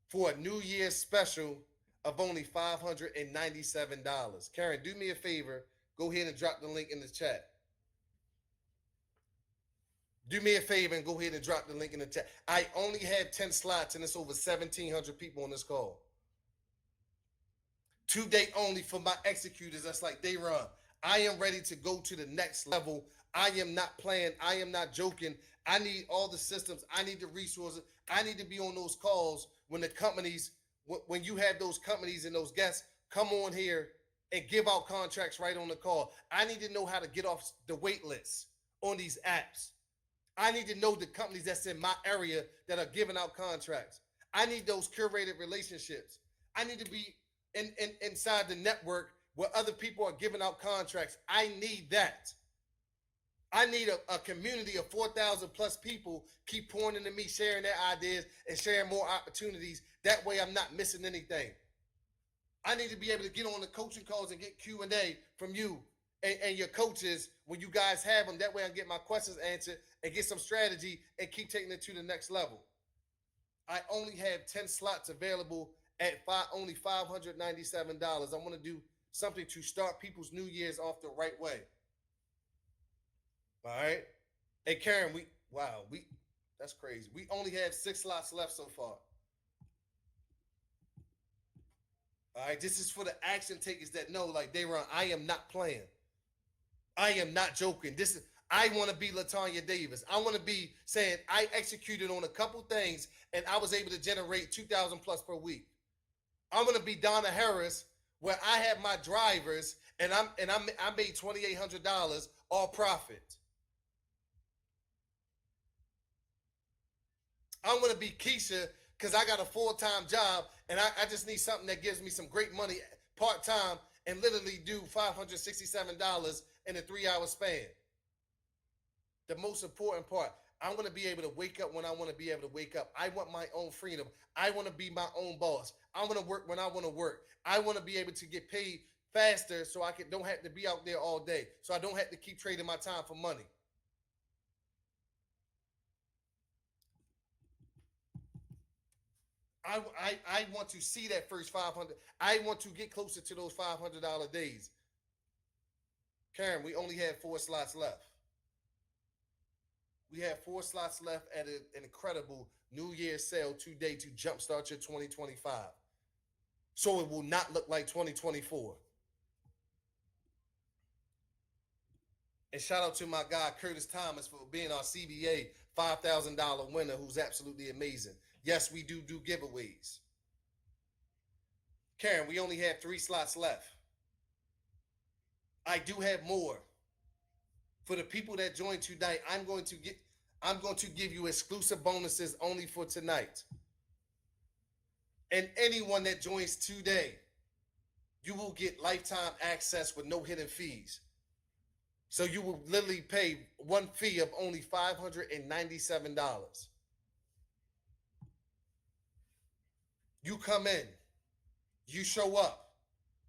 for a New Year's special of only $597. Karen, do me a favor. Go ahead and drop the link in the chat. Do me a favor and go ahead and drop the link in the chat. I only have 10 slots and it's over 1,700 people on this call. Today only for my executors. That's like Dayron. I am ready to go to the next level. I am not playing. I am not joking. I need all the systems. I need the resources. I need to be on those calls when the companies, when you have those companies and those guests come on here and give out contracts right on the call. I need to know how to get off the wait list on these apps. I need to know the companies that's in my area that are giving out contracts. I need those curated relationships. I need to be inside the network where other people are giving out contracts. I need that. I need a community of 4,000 plus people keep pouring into me, sharing their ideas and sharing more opportunities. That way I'm not missing anything. I need to be able to get on the coaching calls and get Q&A from you and your coaches when you guys have them. That way I can get my questions answered and get some strategy and keep taking it to the next level. I only have 10 slots available at only $597. I want to do something to start people's New Year's off the right way. All right. Hey, Karen, that's crazy. We only have 6 slots left so far. All right. This is for the action takers that know, like Dayron, I am not playing. I am not joking. I want to be LaTanya Davis. I want to be saying I executed on a couple things and I was able to generate 2,000 plus per week. I'm going to be Donna Harris, where I have my drivers and I made $2,800 all profit. I'm going to be Keisha because I got a full-time job and I just need something that gives me some great money part-time and literally do $567 in a 3-hour span. The most important part, I'm going to be able to wake up when I want to be able to wake up. I want my own freedom. I want to be my own boss. I want to work when I want to work. I want to be able to get paid faster so I don't have to be out there all day. So I don't have to keep trading my time for money. I want to see that first 500. I want to get closer to those $500 days. Karen, we only have 4 slots left. We have 4 slots left at an incredible New Year's sale today to jumpstart your 2025. So it will not look like 2024. And shout out to my guy, Curtis Thomas, for being our CBA $5,000 winner, who's absolutely amazing. Yes, we do giveaways. Karen, we only have 3 slots left. I do have more. For the people that join tonight, I'm going to give you exclusive bonuses only for tonight. And anyone that joins today, you will get lifetime access with no hidden fees. So you will literally pay one fee of only $597. You come in, you show up,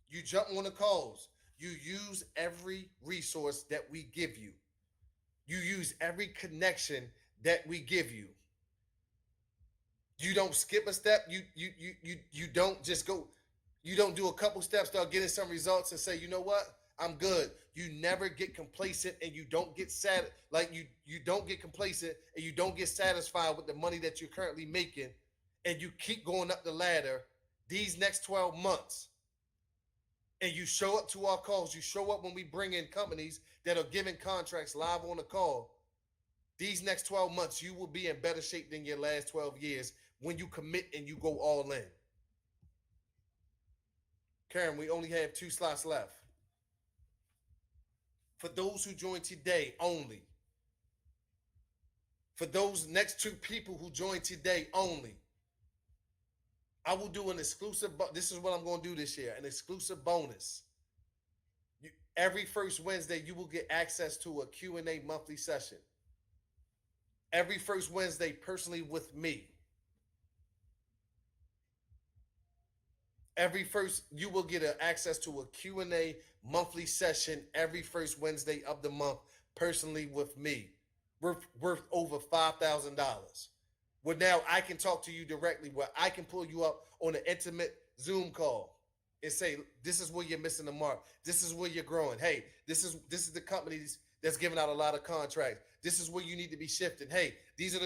you jump on the calls, you use every resource that we give you. You use every connection that we give you. You don't skip a step. You don't just go. You don't do a couple steps, start getting some results and say, you know what? I'm good. You never get complacent and you don't get sad. Like you don't get complacent and you don't get satisfied with the money that you're currently making. And you keep going up the ladder these next 12 months. And you show up to our calls. You show up when we bring in companies that are giving contracts live on the call. These next 12 months, you will be in better shape than your last 12 years when you commit and you go all in. Karen, we only have 2 slots left. For those who join today only, for those next 2 people who join today only, I will do an exclusive. This is what I'm going to do this year, an exclusive bonus. Every first Wednesday, you will get access to a Q&A monthly session. Every first Wednesday, personally with me. You will get access to a Q&A monthly session every first Wednesday of the month, personally with me, worth over $5,000. Where now I can talk to you directly, where I can pull you up on an intimate Zoom call and say, this is where you're missing the mark. This is where you're growing. Hey, this is the companies that's giving out a lot of contracts. This is where you need to be shifting. Hey, these are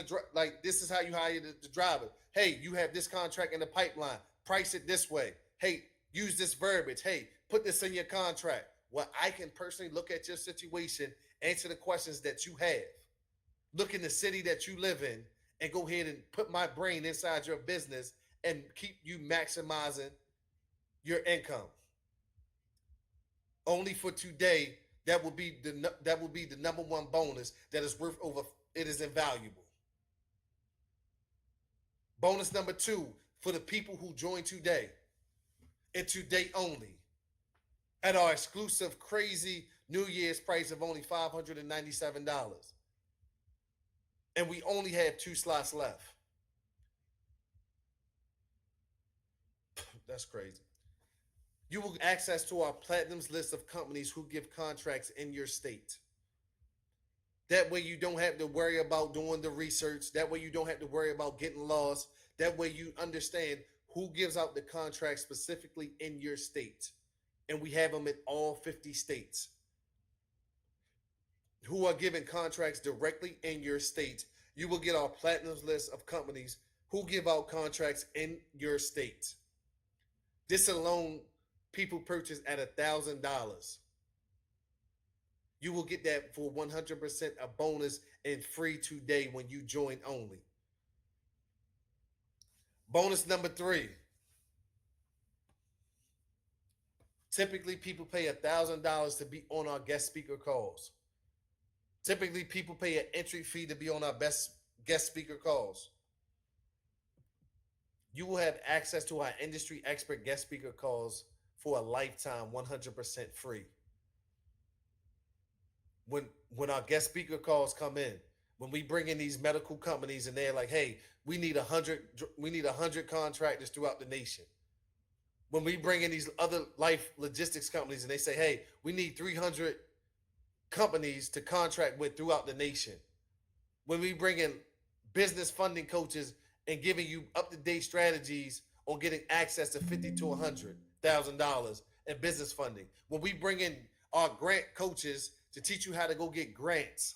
this is how you hire the driver. Hey, you have this contract in the pipeline. Price it this way. Hey, use this verbiage. Hey, put this in your contract. Well, I can personally look at your situation, answer the questions that you have, look in the city that you live in, and go ahead and put my brain inside your business and keep you maximizing your income. Only for today, that will be the number one bonus that is worth over. It is invaluable. Bonus number 2 for the people who join today, and today only, at our exclusive crazy New Year's price of only $597. And we only have 2 slots left. That's crazy. You will get access to our Platinums list of companies who give contracts in your state. That way you don't have to worry about doing the research. That way you don't have to worry about getting lost. That way you understand who gives out the contract specifically in your state. And we have them in all 50 states who are giving contracts directly in your state. You will get our Platinums list of companies who give out contracts in your state. This alone, people purchase at $1,000. You will get that for 100% a bonus and free today when you join only. Bonus number 3. Typically, people pay $1,000 to be on our guest speaker calls. Typically, people pay an entry fee to be on our best guest speaker calls. You will have access to our industry expert guest speaker calls for a lifetime, 100% free. When our guest speaker calls come in, when we bring in these medical companies and they're like, hey, we need 100 contractors throughout the nation. When we bring in these other life logistics companies and they say, hey, we need 300 companies to contract with throughout the nation. When we bring in business funding coaches and giving you up-to-date strategies on getting access to $50,000 to $100,000 in business funding. When we bring in our grant coaches to teach you how to go get grants,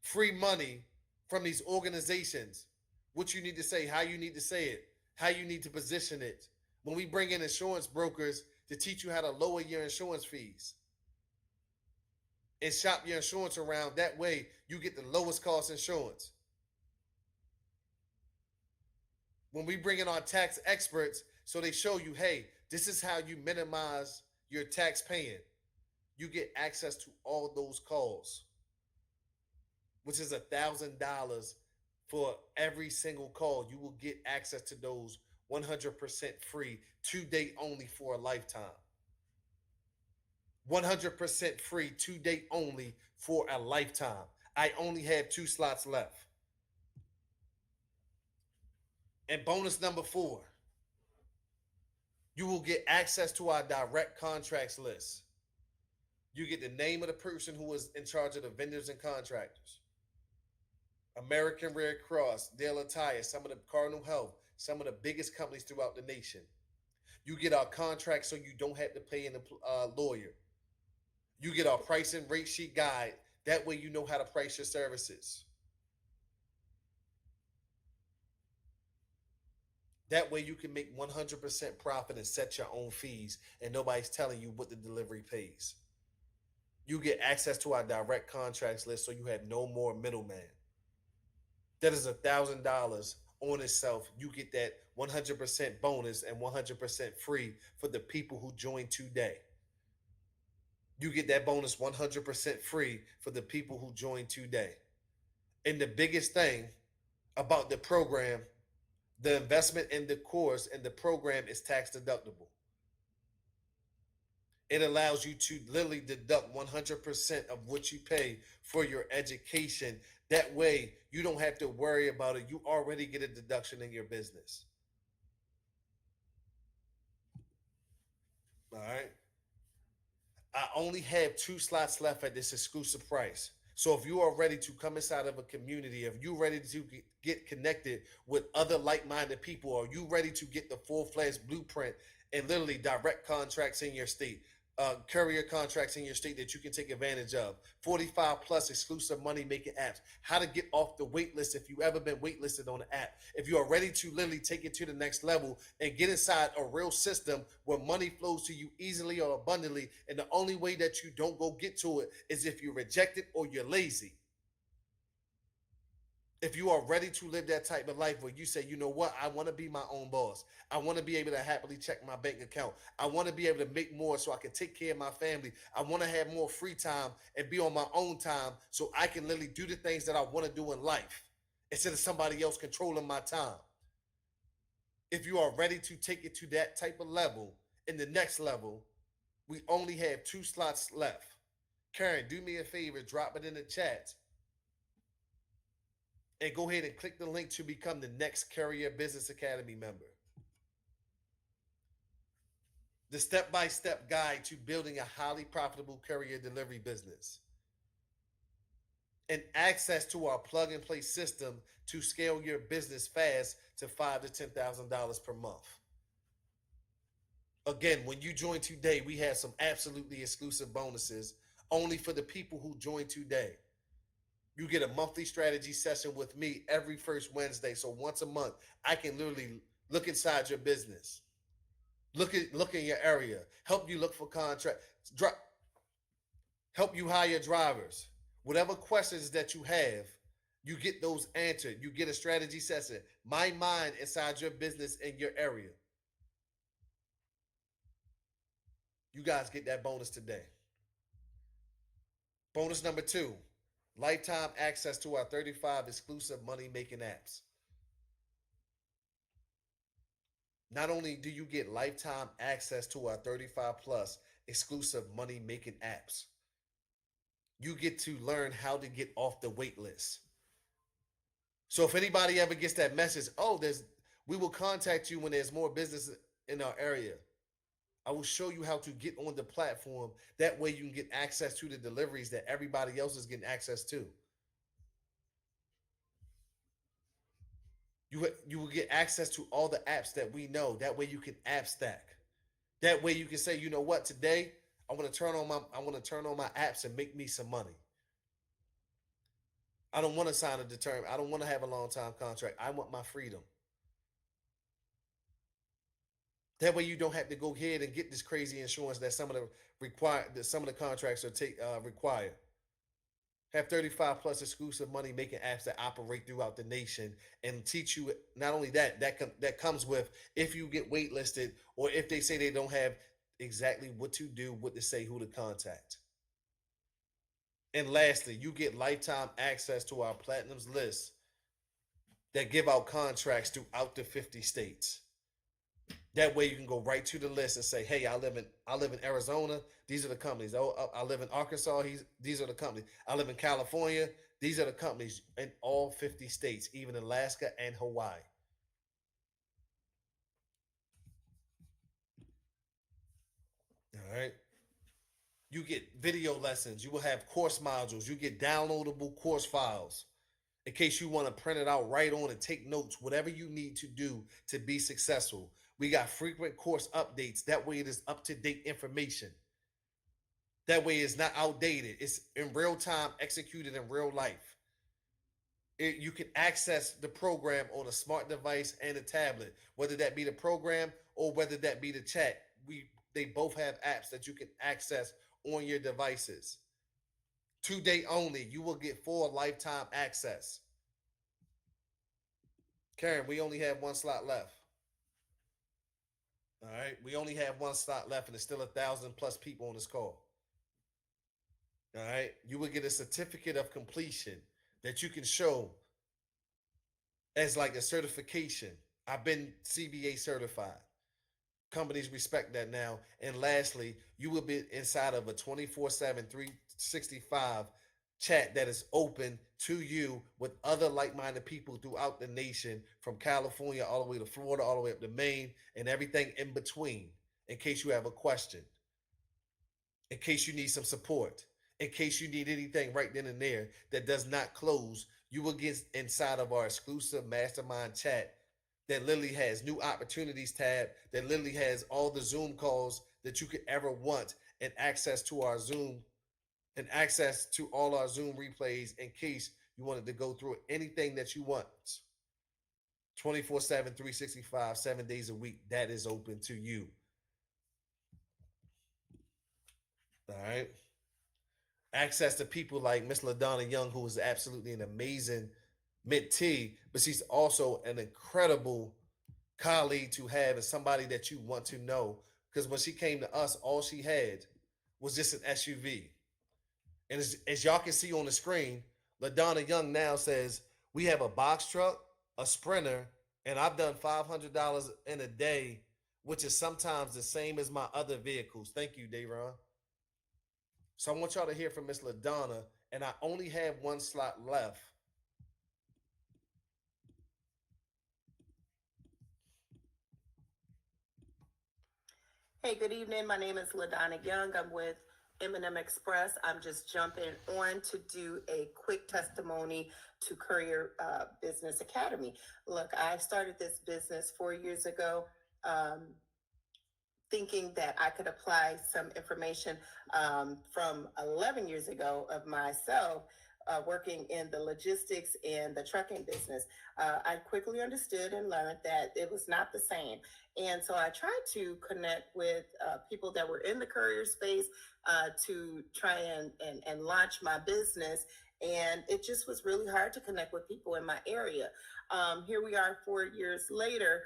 free money from these organizations, what you need to say, how you need to say it, how you need to position it. When we bring in insurance brokers to teach you how to lower your insurance fees and shop your insurance around, that way you get the lowest cost insurance. When we bring in our tax experts, so they show you, hey, this is how you minimize your tax paying. You get access to all those calls, which is $1,000 for every single call. You will get access to those 100% free, today only for a lifetime. 100% free, today only for a lifetime. I only have 2 slots left. And bonus number 4, you will get access to our direct contracts list. You get the name of the person who is in charge of the vendors and contractors. American Red Cross, Dale Attire, some of the Cardinal Health, some of the biggest companies throughout the nation. You get our contracts so you don't have to pay a lawyer. You get our price and rate sheet guide. That way you know how to price your services. That way you can make 100% profit and set your own fees, and nobody's telling you what the delivery pays. You get access to our direct contracts list so you have no more middleman. That is $1,000 on itself. You get that 100% bonus and 100% free for the people who join today. You get that bonus 100% free for the people who join today. And the biggest thing about the program, the investment in the course and the program is tax deductible. It allows you to literally deduct 100% of what you pay for your education. That way, you don't have to worry about it. You already get a deduction in your business. All right. I only have 2 slots left at this exclusive price. So if you are ready to come inside of a community, if you're ready to get connected with other like-minded people, are you ready to get the full-fledged blueprint and literally direct contracts in your state, courier contracts in your state that you can take advantage of, 45 plus exclusive money making apps, how to get off the wait list if you've ever been waitlisted on an app, if you are ready to literally take it to the next level and get inside a real system where money flows to you easily or abundantly, and the only way that you don't go get to it is if you reject it or you're lazy. If you are ready to live that type of life where you say, you know what, I want to be my own boss. I want to be able to happily check my bank account. I want to be able to make more so I can take care of my family. I want to have more free time and be on my own time so I can literally do the things that I want to do in life instead of somebody else controlling my time. If you are ready to take it to that type of level, in the next level, we only have 2 slots left. Karen, do me a favor, drop it in the chat and go ahead and click the link to become the next Courier Business Academy member. The step-by-step guide to building a highly profitable courier delivery business. And access to our plug-and-play system to scale your business fast to $5,000 to $10,000 per month. Again, when you join today, we have some absolutely exclusive bonuses only for the people who join today. You get a monthly strategy session with me every first Wednesday. So once a month, I can literally look inside your business, look in your area, help you look for contracts, help you hire drivers. Whatever questions that you have, you get those answered. You get a strategy session. My mind inside your business in your area. You guys get that bonus today. Bonus number 2. Lifetime access to our 35 exclusive money making apps. Not only do you get lifetime access to our 35 plus exclusive money making apps, you get to learn how to get off the wait list. So if anybody ever gets that message, oh, we will contact you when there's more business in our area. I will show you how to get on the platform. That way you can get access to the deliveries that everybody else is getting access to. You will get access to all the apps that we know. That way you can app stack. That way you can say, you know what, today I want to turn on my apps and make me some money. I don't want to sign a determined. I don't want to have a long time contract. I want my freedom. That way you don't have to go ahead and get this crazy insurance that some of the contracts are require. Have 35 plus exclusive money making apps that operate throughout the nation and teach you not only that comes with if you get waitlisted or if they say they don't have exactly what to do, what to say, who to contact. And lastly, you get lifetime access to our Platinums list that give out contracts throughout the 50 states. That way you can go right to the list and say, hey, I live in Arizona. These are the companies. Oh, I live in Arkansas. These are the companies. I live in California. These are the companies in all 50 states, even Alaska and Hawaii. All right. You get video lessons. You will have course modules. You get downloadable course files in case you want to print it out right on and take notes, whatever you need to do to be successful. We got frequent course updates. That way it is up-to-date information. That way it's not outdated. It's in real time, executed in real life. You can access the program on a smart device and a tablet, whether that be the program or whether that be the chat. They both have apps that you can access on your devices. Today only, you will get full lifetime access. Karen, we only have one slot left. All right, we only have one slot left, and there's still 1,000+ people on this call. All right, you will get a certificate of completion that you can show as like a certification. I've been CBA certified. Companies respect that now. And lastly, you will be inside of a 24/7, 365 chat that is open to you with other like-minded people throughout the nation, from California all the way to Florida, all the way up to Maine, and everything in between, in case you have a question, in case you need some support, in case you need anything right then and there that does not close. You will get inside of our exclusive mastermind chat that literally has new opportunities tab, that literally has all the Zoom calls that you could ever want, and access to our Zoom, and access to all our Zoom replays in case you wanted to go through anything that you want. 24/7, 365, 7 days a week. That is open to you. All right. Access to people like Miss LaDonna Young, who is absolutely an amazing mentee, but she's also an incredible colleague to have, and somebody that you want to know. Because when she came to us, all she had was just an SUV. And as y'all can see on the screen, LaDonna Young now says, we have a box truck, a Sprinter, and I've done $500 in a day, which is sometimes the same as my other vehicles. Thank you, Dayron. So I want y'all to hear from Miss LaDonna, and I only have one slot left. Hey, good evening. My name is LaDonna Young. I'm with M&M Express. I'm just jumping on to do a quick testimony to Courier Business Academy. Look, I started this business 4 years ago. Thinking that I could apply some information from 11 years ago of myself working in the logistics and the trucking business. I quickly understood and learned that it was not the same. And so I tried to connect with people that were in the courier space to try and launch my business. And it just was really hard to connect with people in my area. Here we are 4 years later,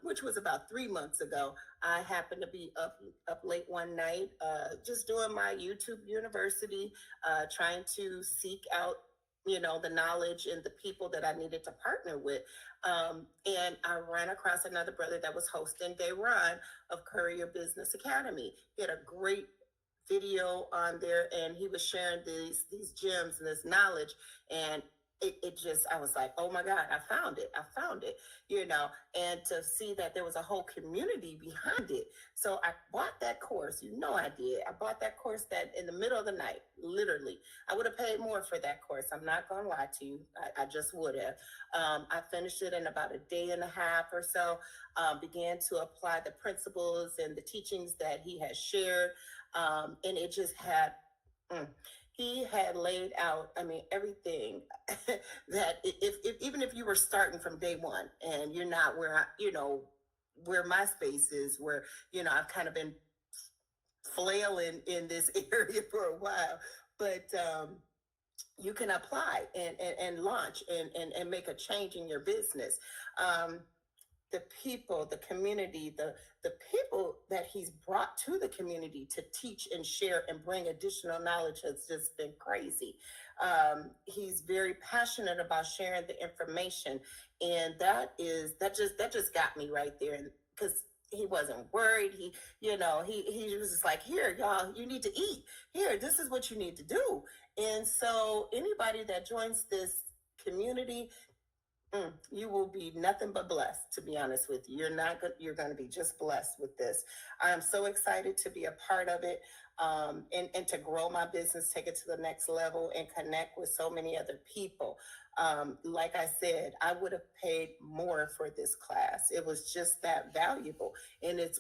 which was about 3 months ago. I happened to be up late one night, just doing my YouTube University, trying to seek out, the knowledge and the people that I needed to partner with. And I ran across another brother that was hosting Dayron of Courier Business Academy. He had a great video on there, and he was sharing these gems and this knowledge, and it just, I was like, oh my God, I found it, and to see that there was a whole community behind it. So I bought that course. I did. I bought that course that in the middle of the night, literally. I would have paid more for that course. I'm not going to lie to you. I just would have. I finished it in about a day and a half or so, began to apply the principles and the teachings that he had shared. And it just had, he had laid out, everything that if even if you were starting from day one and you're not where my space is, where, I've kind of been flailing in this area for a while, but, you can apply and launch and make a change in your business. The people, the community, the people that he's brought to the community to teach and share and bring additional knowledge has just been crazy. He's very passionate about sharing the information, and that just got me right there. Because he wasn't worried. He was just like, here, y'all, you need to eat. Here, this is what you need to do. And so anybody that joins this community, you will be nothing but blessed, to be honest with you. You're going to be just blessed with this. I am so excited to be a part of it, and to grow my business, take it to the next level, and connect with so many other people. Like I said, I would have paid more for this class. It was just that valuable, and it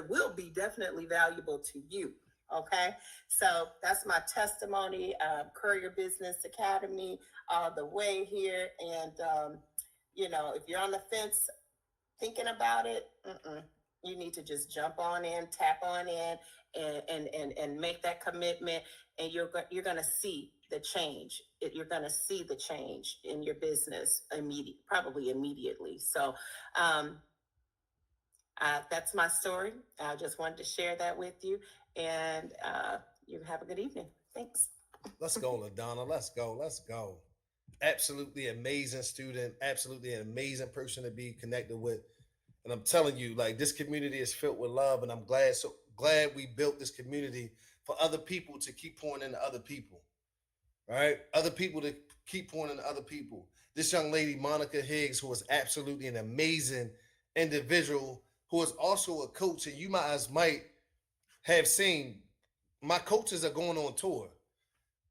will be definitely valuable to you. Okay, so that's my testimony. Courier Business Academy, all the way here, and if you're on the fence thinking about it, you need to just jump on in, tap on in, and make that commitment, and you're going to see the change. You're going to see the change in your business probably immediately. So that's my story. I just wanted to share that with you, and you have a good evening. Thanks. Let's go, LaDonna. Let's go. Let's go. Absolutely amazing student. Absolutely an amazing person to be connected with. And I'm telling you, like, this community is filled with love, and I'm glad we built this community for other people to keep pouring into other people, right? Other people to keep pouring into other people. This young lady, Monica Higgs, who is absolutely an amazing individual, who is also a coach, and you might have seen my coaches are going on tour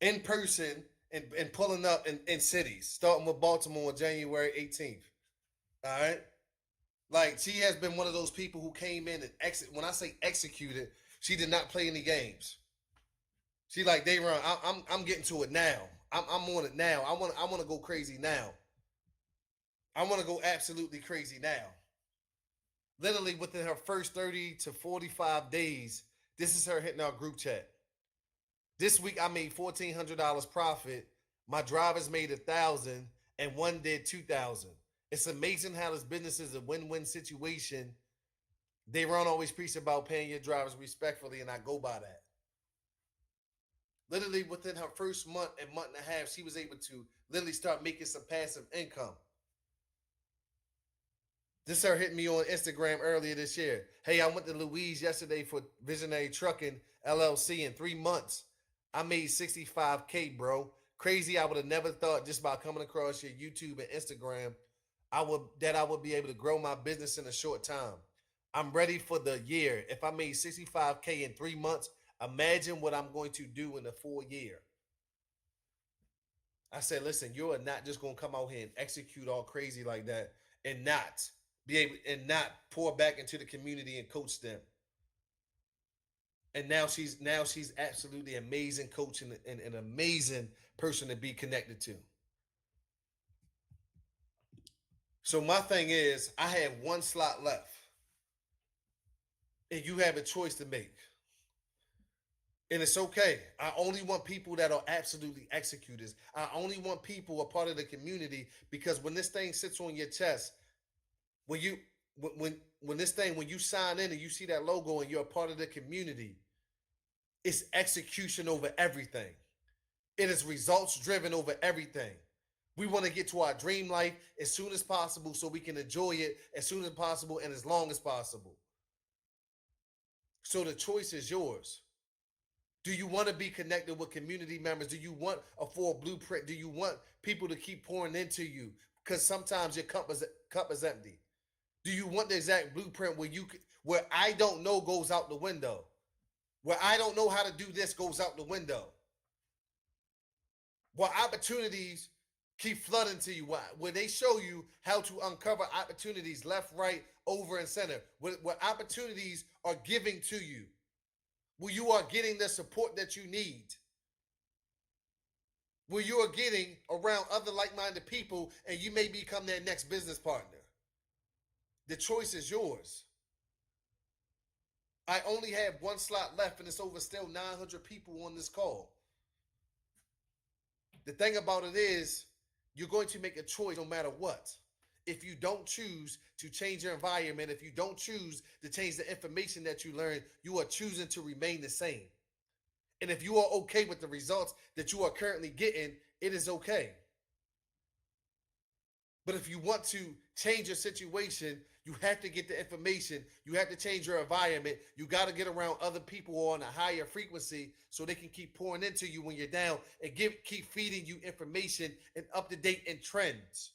in person and pulling up in cities, starting with Baltimore on January 18th. All right. Like, she has been one of those people who came in and when I say executed, she did not play any games. She like, Dayron, I'm getting to it now. I'm on it now. I want to go crazy now. I want to go absolutely crazy now. Literally within her first 30 to 45 days, this is her hitting our group chat. This week I made $1,400 profit. My drivers made $1,000 and one did $2,000. It's amazing how this business is a win-win situation. Dayron always preach about paying your drivers respectfully, and I go by that. Literally within her first month and a half, she was able to literally start making some passive income. This her hitting me on Instagram earlier this year. Hey, I went to Louise yesterday for Visionary Trucking LLC. In 3 months, I made $65K, bro. Crazy. I would have never thought just by coming across your YouTube and Instagram, I would be able to grow my business in a short time. I'm ready for the year. If I made $65K in 3 months, imagine what I'm going to do in a full year. I said, listen, you are not just going to come out here and execute all crazy like that and not be able and not pour back into the community and coach them. And now she's absolutely amazing coach and an amazing person to be connected to. So my thing is, I have one slot left. And you have a choice to make. And it's okay. I only want people that are absolutely executors. I only want people a part of the community, because when this thing sits on your chest, when you sign in and you see that logo and you're a part of the community, it's execution over everything. It is results driven over everything. We want to get to our dream life as soon as possible so we can enjoy it as soon as possible and as long as possible. So the choice is yours. Do you want to be connected with community members? Do you want a full blueprint? Do you want people to keep pouring into you? Because sometimes your cup is empty. Do you want the exact blueprint where I don't know goes out the window? Where I don't know how to do this goes out the window? Where opportunities keep flooding to you, where they show you how to uncover opportunities left, right, over, and center, where opportunities are giving to you, where you are getting the support that you need, where you are getting around other like-minded people and you may become their next business partner. The choice is yours. I only have one slot left, and it's over still 900 people on this call. The thing about it is, you're going to make a choice no matter what. If you don't choose to change your environment, if you don't choose to change the information that you learn, you are choosing to remain the same. And if you are okay with the results that you are currently getting, it is okay. But if you want to change your situation, you have to get the information. You have to change your environment. You got to get around other people who are on a higher frequency so they can keep pouring into you when you're down and keep feeding you information and up-to-date and trends.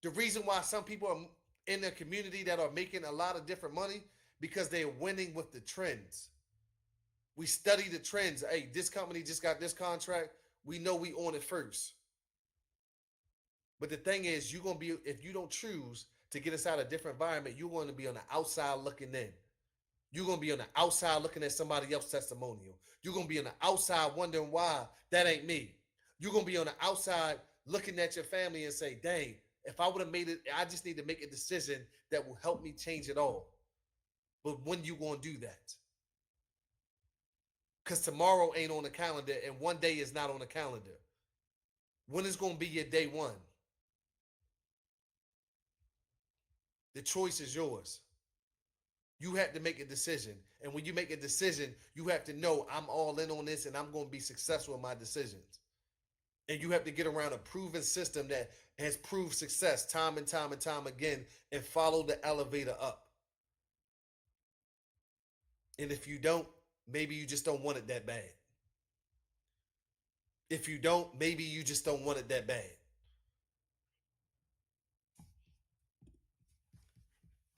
The reason why some people are in the community that are making a lot of different money, because they're winning with the trends. We study the trends. Hey, this company just got this contract. We know we on it first. But the thing is, you're going to be, if you don't choose to get us out of a different environment, you're going to be on the outside looking in. You're going to be on the outside looking at somebody else's testimonial. You're going to be on the outside wondering why that ain't me. You're going to be on the outside looking at your family and say, dang, if I would have made it, I just need to make a decision that will help me change it all. But when you going to do that? Because tomorrow ain't on the calendar and one day is not on the calendar. When is going to be your day one? The choice is yours. You have to make a decision. And when you make a decision, you have to know I'm all in on this and I'm going to be successful in my decisions. And you have to get around a proven system that has proved success time and time and time again and follow the elevator up. And if you don't, maybe you just don't want it that bad. If you don't, maybe you just don't want it that bad.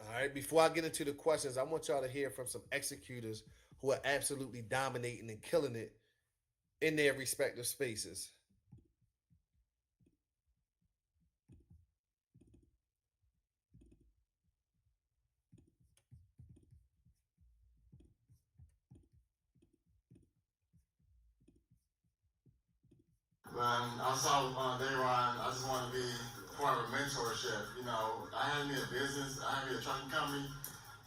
All right, before I get into the questions, I want y'all to hear from some executors who are absolutely dominating and killing it in their respective spaces. I saw Dayron, I just want to be part of a mentorship. You know, I had me a business, I had me a trucking company.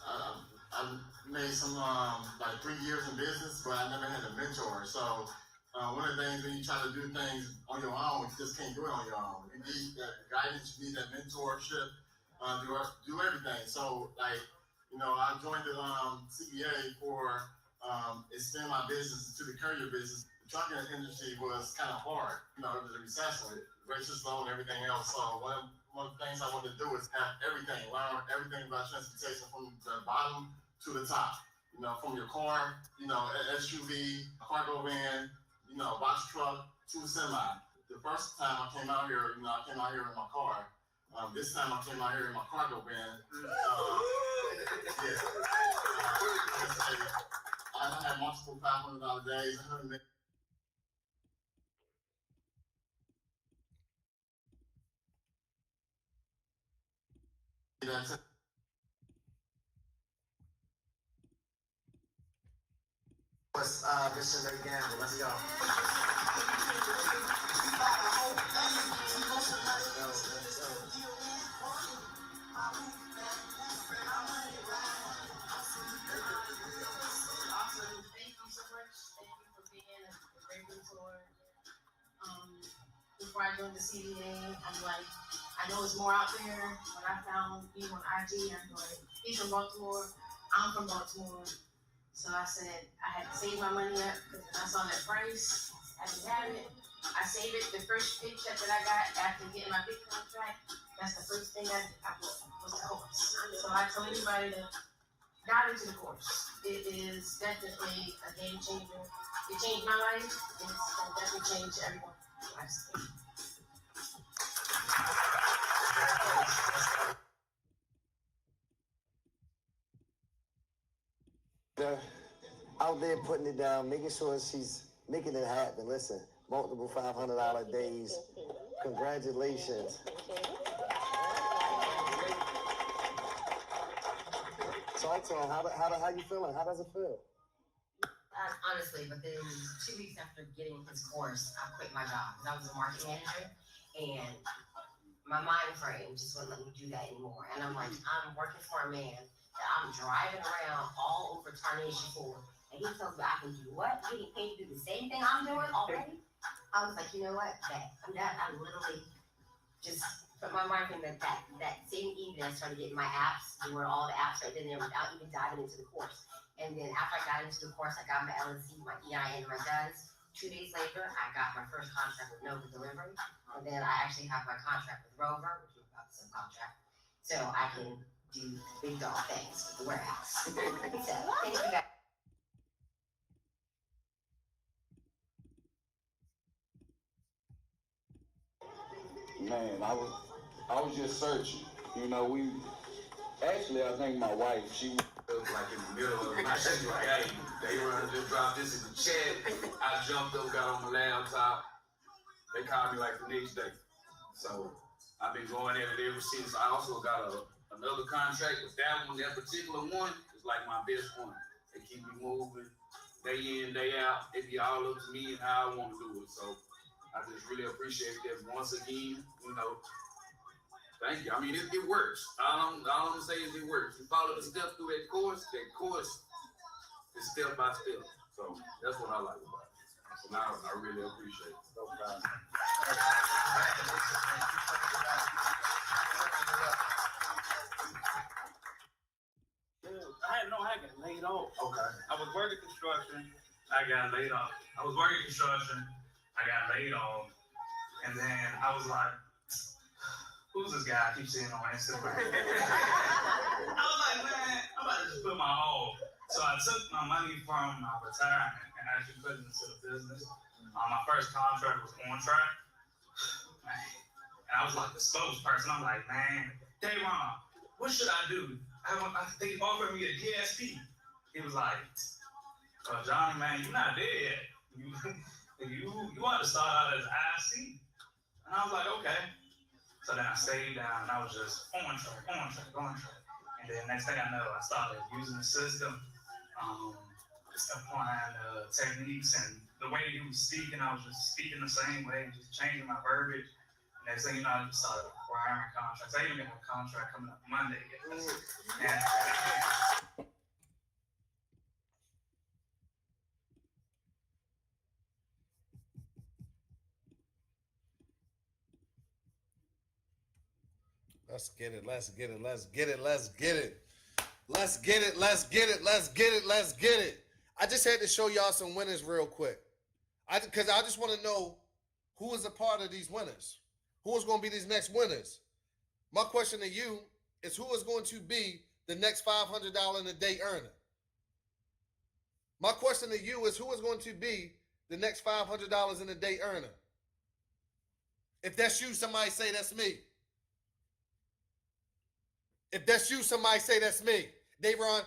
I made some like 3 years in business, but I never had a mentor. So one of the things when you try to do things on your own, you just can't do it on your own. You need that guidance, you need that mentorship, do everything. So like, you know, I joined the CBA for extend my business to the courier business. The trucking industry was kind of hard. You know, it was a recession, rates was low and everything else. So one of the things I wanted to do is have everything, learn everything about transportation from the bottom to the top. You know, from your car, you know, SUV, cargo van, you know, box truck to a semi. The first time I came out here, you know, I came out here in my car. This time I came out here in my cargo van. I had multiple $500 days. This is a gamble. Let's go. Before I joined the CDA, I'm like, I know it's more out there. When I found you on IG, I'm like, he's from Baltimore, I'm from Baltimore. So I said, I had to save my money up because when I saw that price, I didn't have it. I saved it. The first paycheck that I got after getting my big contract, that's the first thing I bought was the course. So I tell anybody to dive into the course. It is definitely a game changer. It changed my life. It's going to definitely change everyone's life. Out there putting it down, making sure she's making it happen. Listen, multiple $500 days. Congratulations. Talk to him. How you feeling? How does it feel? Honestly, within 2 weeks after getting his course, I quit my job because I was a marketing manager, and my mind frame just wouldn't let me do that anymore. And I'm like, I'm working for a man that I'm driving around all over Tarnation for, and he tells me I can do what? Getting paid to do the same thing I'm doing already? I was like, you know what? I literally just put my mind frame that same evening I started getting my apps, doing all the apps right then and there without even diving into the course. And then after I got into the course, I got my LLC, my EIN, my DUNS. 2 days later, I got my first contract with Nova Delivery. And then I actually have my contract with Rover, which is about the subcontract. So I can do big dog things with the warehouse. So thank you guys. Man, I was just searching. You know, I think my wife, she was like in the middle of my shit, like, hey, Dayron just dropped this in the chat. I jumped up, got on my laptop. They called me like the next day. So I've been going at it ever since. I also got another contract with that particular one is like my best one. They keep me moving day in, day out. It be all up to me and how I want to do it. So I just really appreciate that once again, you know. Thank you. I mean, it works. All I'm gonna say is it works. You follow the steps through that course is step by step. So that's what I like about it. So now I really appreciate it. No problem. I got laid off. Okay. I was working construction. I got laid off. I was working construction. I got laid off. And then I was like, who's this guy I keep seeing on Instagram? I was like, man, I'm about to just put my all. So I took my money from my retirement and actually put it into the business. My first contract was On Track. Man. And I was like the spokesperson. I'm like, man, Dayron, what should I do? I think he offered me a DSP. He was like, Johnny, man, you're not there yet. You want to start out as IC. And I was like, okay. So then I stayed down and I was just on track. And then next thing I know, I started using the system, applying techniques, and the way he was speaking, I was just speaking the same way, just changing my verbiage. And next thing you know, I just started acquiring contracts. I even got a contract coming up Monday. And Let's get it. Let's get it. Let's get it. Let's get it. Let's get it. Let's get it. Let's get it. Let's get it. I just had to show y'all some winners real quick. Because I just want to know who is a part of these winners. Who is going to be these next winners? My question to you is, who is going to be the next $500 in a day earner? My question to you is, who is going to be the next $500 in a day earner? If that's you, somebody say that's me. If that's you, somebody say that's me. Dayron,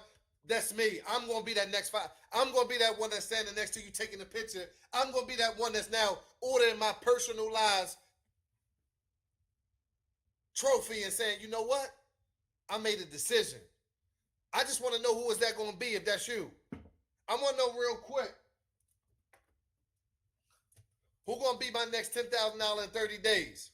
that's me. I'm going to be that next five. I'm going to be that one that's standing next to you taking the picture. I'm going to be that one that's now ordering my personalized trophy and saying, you know what? I made a decision. I just want to know who is that going to be if that's you. I want to know real quick. Who going to be my next $10,000 in 30 days?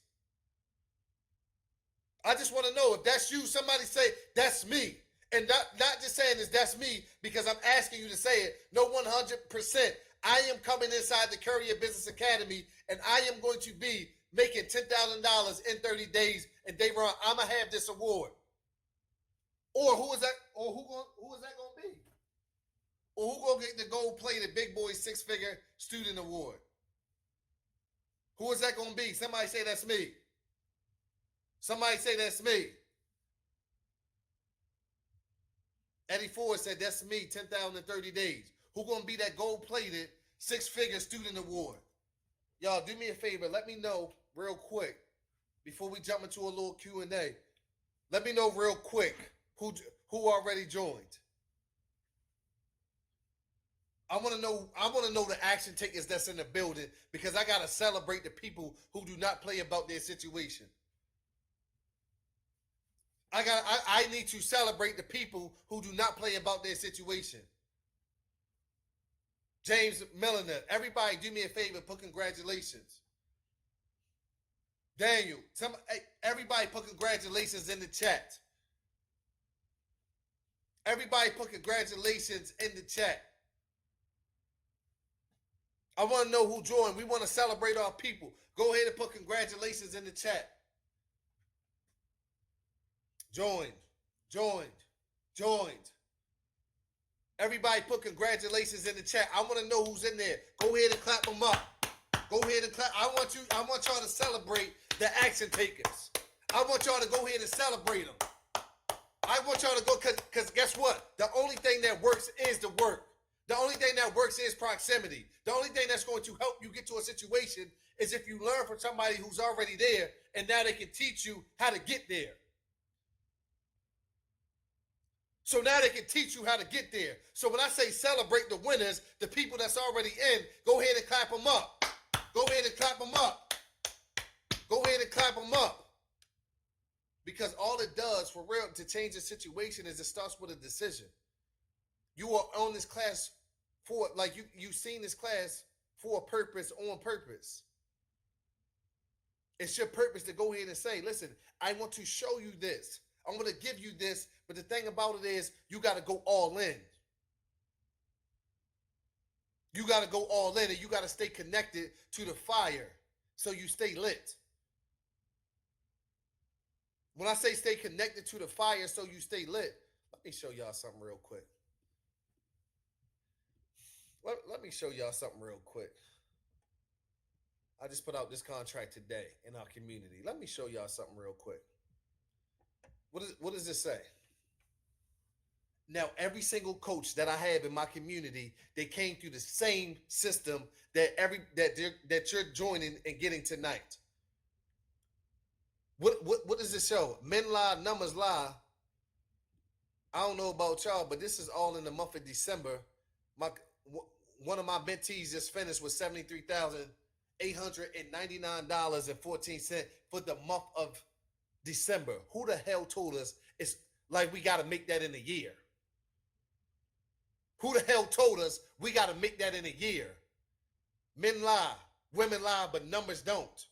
I just want to know if that's you. Somebody say that's me, and not just saying is that's me because I'm asking you to say it. No, 100%. I am coming inside the Courier Business Academy, and I am going to be making $10,000 in 30 days. And Dayron, I'm gonna have this award. Or who is that? Or who is that gonna be? Or who gonna get the gold-plated Big Boy 6-figure student award? Who is that gonna be? Somebody say that's me. Somebody say that's me. Eddie Ford said that's me, 10,000 in 30 days. Who gonna be that gold-plated 6-figure student award? Y'all, do me a favor. Let me know real quick before we jump into a little Q&A. Let me know real quick who already joined. I want to know the action takers that's in the building, because I gotta celebrate the people who do not play about their situation. I need to celebrate the people who do not play about their situation. James Milliner, everybody do me a favor, put congratulations. Daniel, everybody put congratulations in the chat. Everybody put congratulations in the chat. I want to know who joined. We want to celebrate our people. Go ahead and put congratulations in the chat. Joined. Everybody put congratulations in the chat. I want to know who's in there. Go ahead and clap them up. Go ahead and clap. I want y'all to celebrate the action takers. I want y'all to go ahead and celebrate them. I want y'all to go, because guess what? The only thing that works is the work. The only thing that works is proximity. The only thing that's going to help you get to a situation is if you learn from somebody who's already there, and now they can teach you how to get there. So now they can teach you how to get there. So when I say celebrate the winners, the people that's already in, go ahead and clap them up. Go ahead and clap them up. Go ahead and clap them up. Because all it does for real to change the situation is it starts with a decision. You are on this class for, like you've seen this class for a purpose, on purpose. It's your purpose to go ahead and say, listen, I want to show you this. I'm going to give you this, but the thing about it is you got to go all in. You got to go all in, and you got to stay connected to the fire so you stay lit. When I say stay connected to the fire so you stay lit, let me show y'all something real quick. Let me show y'all something real quick. I just put out this contract today in our community. Let me show y'all something real quick. What does this say? Now, every single coach that I have in my community, they came through the same system that you're joining and getting tonight. What does this show? Men lie, numbers lie. I don't know about y'all, but this is all in the month of December. One of my mentees just finished with $73,899.14 for the month of December. Who the hell told us it's like we got to make that in a year? Who the hell told us we got to make that in a year? Men lie, women lie, but numbers don't.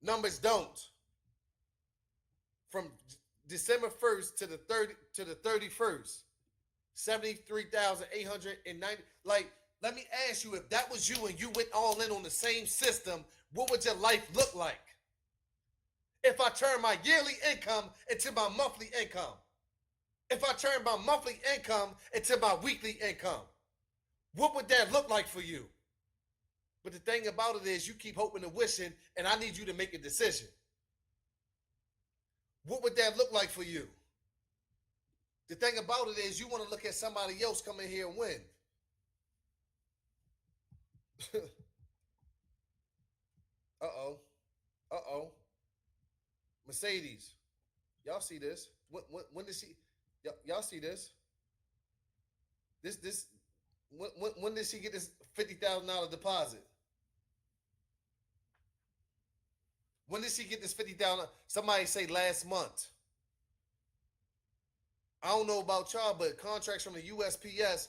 Numbers don't. From December 1st to the 31st, 73,890. Like, let me ask you, if that was you and you went all in on the same system, what would your life look like? If I turn my yearly income into my monthly income, if I turn my monthly income into my weekly income, what would that look like for you? But the thing about it is you keep hoping and wishing, and I need you to make a decision. What would that look like for you? The thing about it is you want to look at somebody else come in here and win. Uh-oh. Mercedes. Y'all see this? When did she... Y'all see this? When did she get this $50,000 deposit? When did she get this $50,000? Somebody say last month. I don't know about y'all, but contracts from the USPS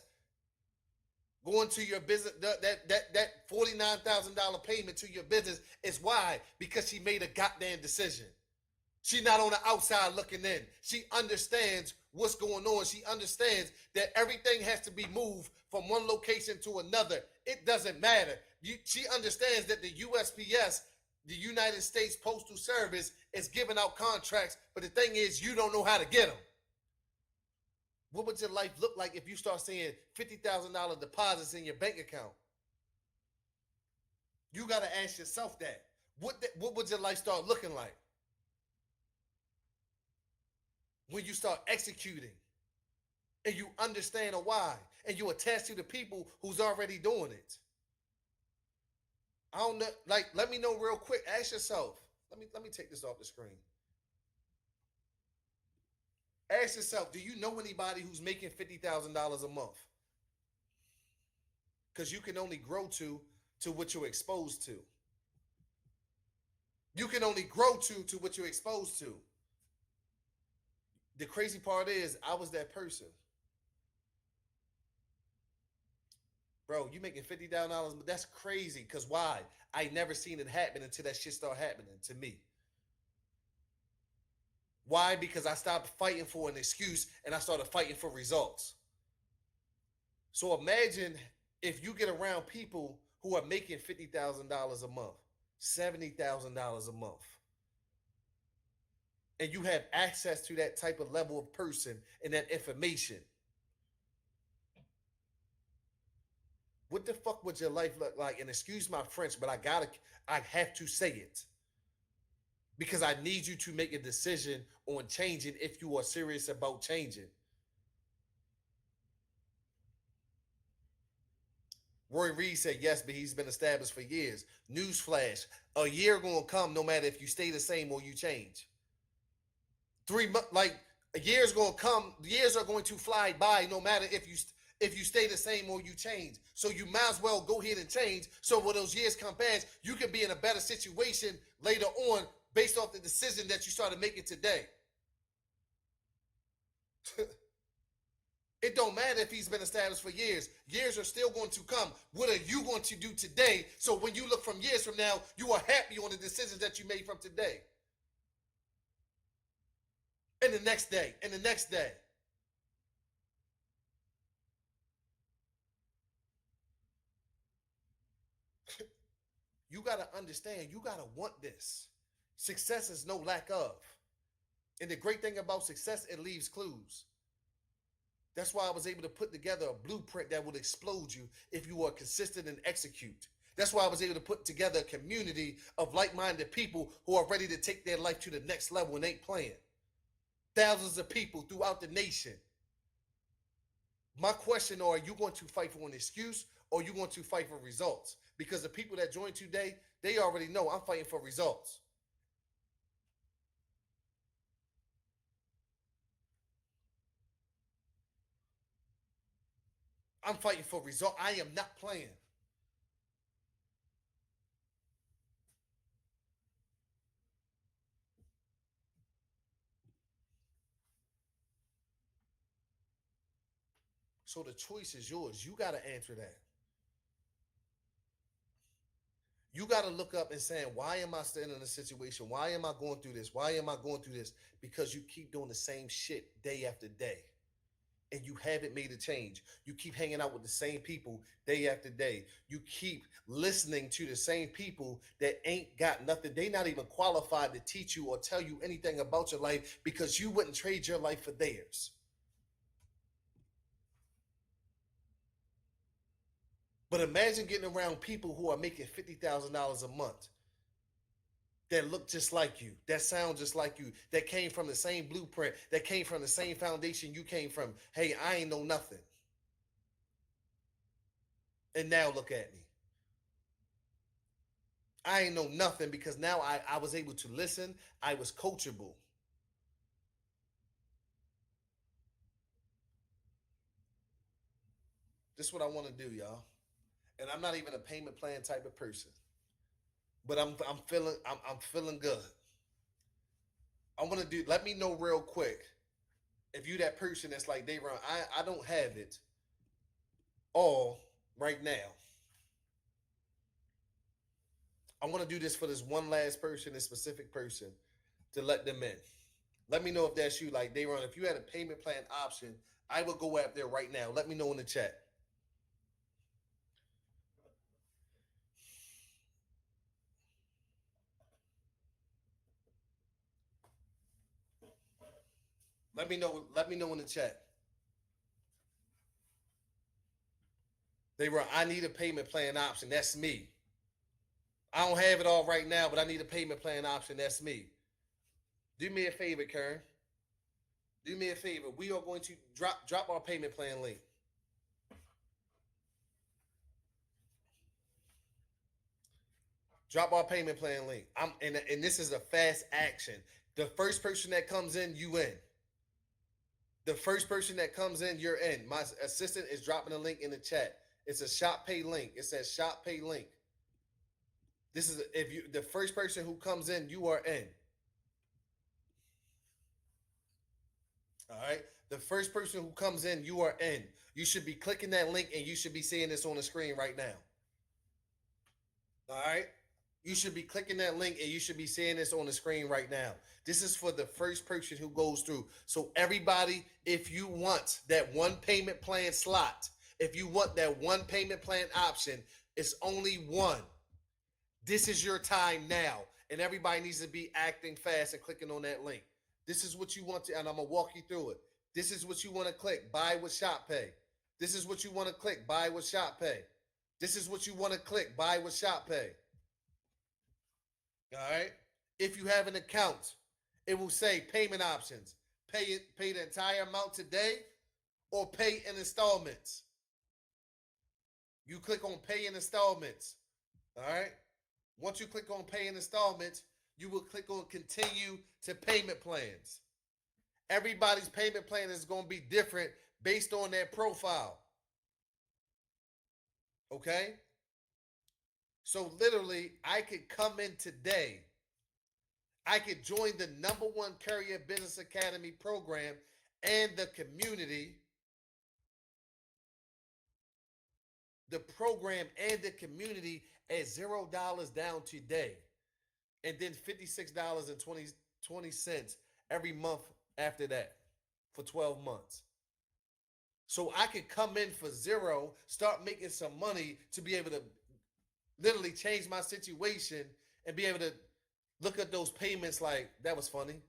going to your business, that $49,000 payment to your business is why? Because she made a goddamn decision. She's not on the outside looking in. She understands what's going on. She understands that everything has to be moved from one location to another. It doesn't matter. She understands that the USPS, the United States Postal Service, is giving out contracts, but the thing is, you don't know how to get them. What would your life look like if you start seeing $50,000 deposits in your bank account? You got to ask yourself that. What would your life start looking like? When you start executing and you understand a why and you attach to the people who's already doing it. I don't know, like, let me know real quick. Ask yourself. Let me take this off the screen. Ask yourself, do you know anybody who's making $50,000 a month? Because you can only grow to what you're exposed to. You can only grow to what you're exposed to. The crazy part is, I was that person. Bro, you making $50,000, but that's crazy. Because why? I never seen it happen until that shit started happening to me. Why? Because I stopped fighting for an excuse and I started fighting for results. So imagine if you get around people who are making $50,000 a month, $70,000 a month, and you have access to that type of level of person and that information. What the fuck would your life look like? And excuse my French, but I have to say it. Because I need you to make a decision on changing if you are serious about changing. Roy Reed said yes, but he's been established for years. Newsflash, a year gonna come no matter if you stay the same or you change. 3 months, like a year's gonna come, years are going to fly by no matter if you stay the same or you change. So you might as well go ahead and change. So when those years come past, you can be in a better situation later on based off the decision that you started making today. It don't matter if he's been established for years. Years are still going to come. What are you going to do today? So when you look from years from now, you are happy on the decisions that you made from today. And the next day, and the next day. You got to understand, you got to want this. Success is no lack of. And the great thing about success, it leaves clues. That's why I was able to put together a blueprint that will explode you if you are consistent and execute. That's why I was able to put together a community of like-minded people who are ready to take their life to the next level and ain't playing. Thousands of people throughout the nation. My question, are you going to fight for an excuse or are you going to fight for results? Because the people that joined today, they already know I'm fighting for results. I'm fighting for results. I am not playing. So the choice is yours. You got to answer that. You got to look up and saying, why am I still in a situation? Why am I going through this? Why am I going through this? Because you keep doing the same shit day after day. And you haven't made a change. You keep hanging out with the same people day after day. You keep listening to the same people that ain't got nothing. They not even qualified to teach you or tell you anything about your life because you wouldn't trade your life for theirs. But imagine getting around people who are making $50,000 a month, that look just like you, that sound just like you, that came from the same blueprint, that came from the same foundation you came from. Hey, I ain't know nothing. And now look at me. I ain't know nothing because now I was able to listen. I was coachable. This is what I want to do, y'all. And I'm not even a payment plan type of person. But I'm feeling good. I want to do, let me know real quick if you that person that's like, Dayron, I don't have it all right now. I want to do this for this one last person, this specific person, to let them in. Let me know if that's you. Like, Dayron, if you had a payment plan option, I will go out there right now. Let me know in the chat. Let me know in the chat. Dayron, I need a payment plan option. That's me. I don't have it all right now, but I need a payment plan option. That's me. Do me a favor, Karen. Do me a favor. We are going to drop our payment plan link. Drop our payment plan link. And this is a fast action. The first person that comes in, you in. The first person that comes in, you're in. My assistant is dropping a link in the chat. It's a Shop Pay link. It says Shop Pay link. This is the first person who comes in, you are in. All right. The first person who comes in, you are in. You should be clicking that link and you should be seeing this on the screen right now. All right. You should be clicking that link and you should be seeing this on the screen right now. This is for the first person who goes through. So everybody, if you want that one payment plan slot, if you want that one payment plan option, it's only one. This is your time now. And everybody needs to be acting fast and clicking on that link. This is what you want to, and I'm going to walk you through it. This is what you want to click, buy with Shop Pay. This is what you want to click, buy with Shop Pay. This is what you want to click, buy with Shop Pay. All right. If you have an account, it will say payment options. Pay the entire amount today or pay in installments. You click on pay in installments. All right. Once you click on pay in installments, you will click on continue to payment plans. Everybody's payment plan is going to be different based on their profile. Okay? So literally, I could come in today. I could join the #1 Career Business Academy program and the community. The program and the community at $0 down today. And then $56.20 every month after that for 12 months. So I could come in for $0, start making some money to be able to literally change my situation and be able to look at those payments like that was funny.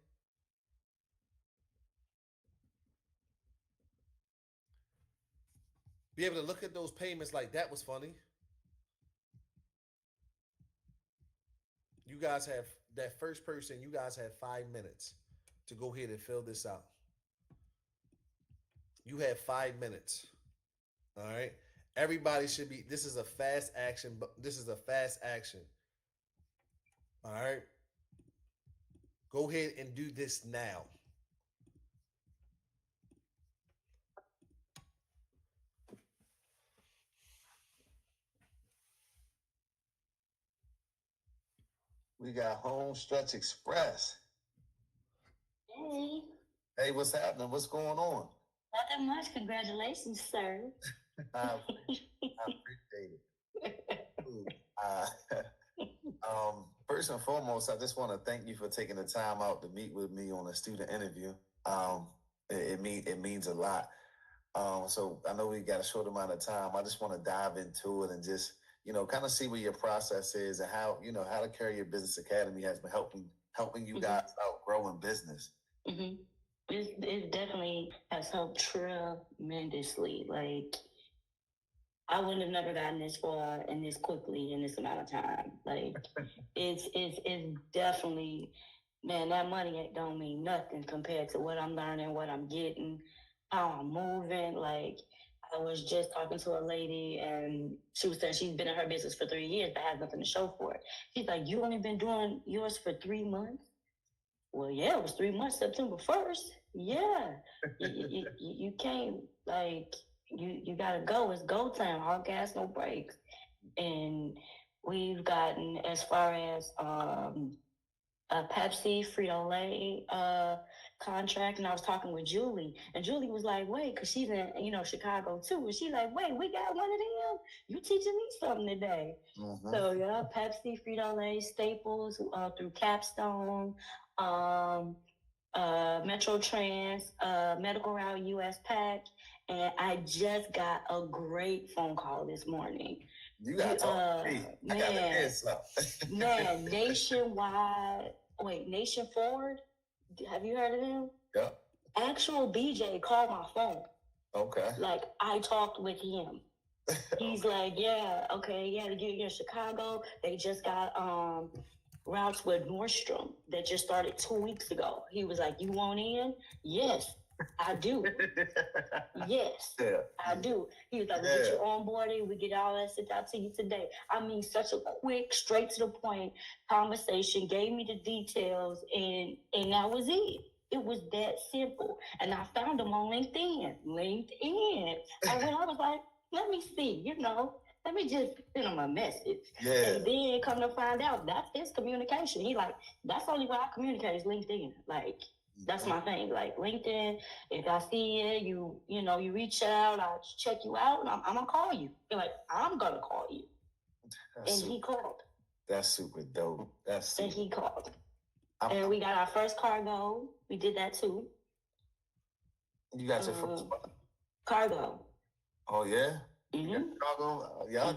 Be able to look at those payments like that was funny. You guys have that first person, you guys have 5 minutes to go ahead and fill this out. You have 5 minutes. All right. Everybody should be, this is a fast action, but this is a fast action. All right. Go ahead and do this now. We got Home Stretch Express. Hey, Hey, what's happening? What's going on? nothing much. Congratulations, sir. I appreciate it. Ooh, first and foremost, I just want to thank you for taking the time out to meet with me on a student interview. It means a lot. So I know we got a short amount of time. I just want to dive into it and just, kind of see what your process is and how, how to Carry Your Business Academy has been helping you guys out growing business. Mm-hmm. It definitely has helped tremendously. Like, I wouldn't have never gotten this far and this quickly in this amount of time. Like, it's definitely, man, that money don't mean nothing compared to what I'm learning, what I'm getting, how I'm moving. Like, I was just talking to a lady and she was saying she's been in her business for 3 years but has nothing to show for it. She's like, you only been doing yours for 3 months? Well, yeah, it was 3 months, September 1st. Yeah. you can't, like, you gotta go. It's go time, all gas, no brakes. And we've gotten as far as a Pepsi, Frito-Lay contract, and I was talking with Julie, and Julie was like, wait, because she's in, Chicago too, and she's like, wait, we got one of them? You teaching me something today. Mm-hmm. So, yeah, Pepsi, Frito-Lay, Staples, through Capstone, Metro Trans, Medical Route US Pack, and I just got a great phone call this morning. You got to talk to me. I got to hear something. Man, Nation Forward. Have you heard of them? Yeah. Actual BJ called my phone. Okay. Like, I talked with him. He's like, yeah, okay, yeah, you're in Chicago. They just got routes with Nordstrom that just started 2 weeks ago. He was like, you want in? Yes, I do. Yes, Yeah. I do. He was like, we get you onboarded, we get all that sent out to you today. I mean, such a quick, straight to the point conversation, gave me the details, and that was it. It was that simple. And I found him on LinkedIn. And when I was like, let me see, let me just send him a message. Yeah. And then come to find out, that's his communication. He like, that's the only way I communicate is LinkedIn. Like, that's my thing. Like, LinkedIn, if I see it, you reach out, I'll check you out, and I'm going to call you. You're like, I'm going to call you. He called. That's super dope. And he called. And we got our first cargo. We did that too. You got your first cargo. Oh, yeah? Mm-hmm. Cargo? Y'all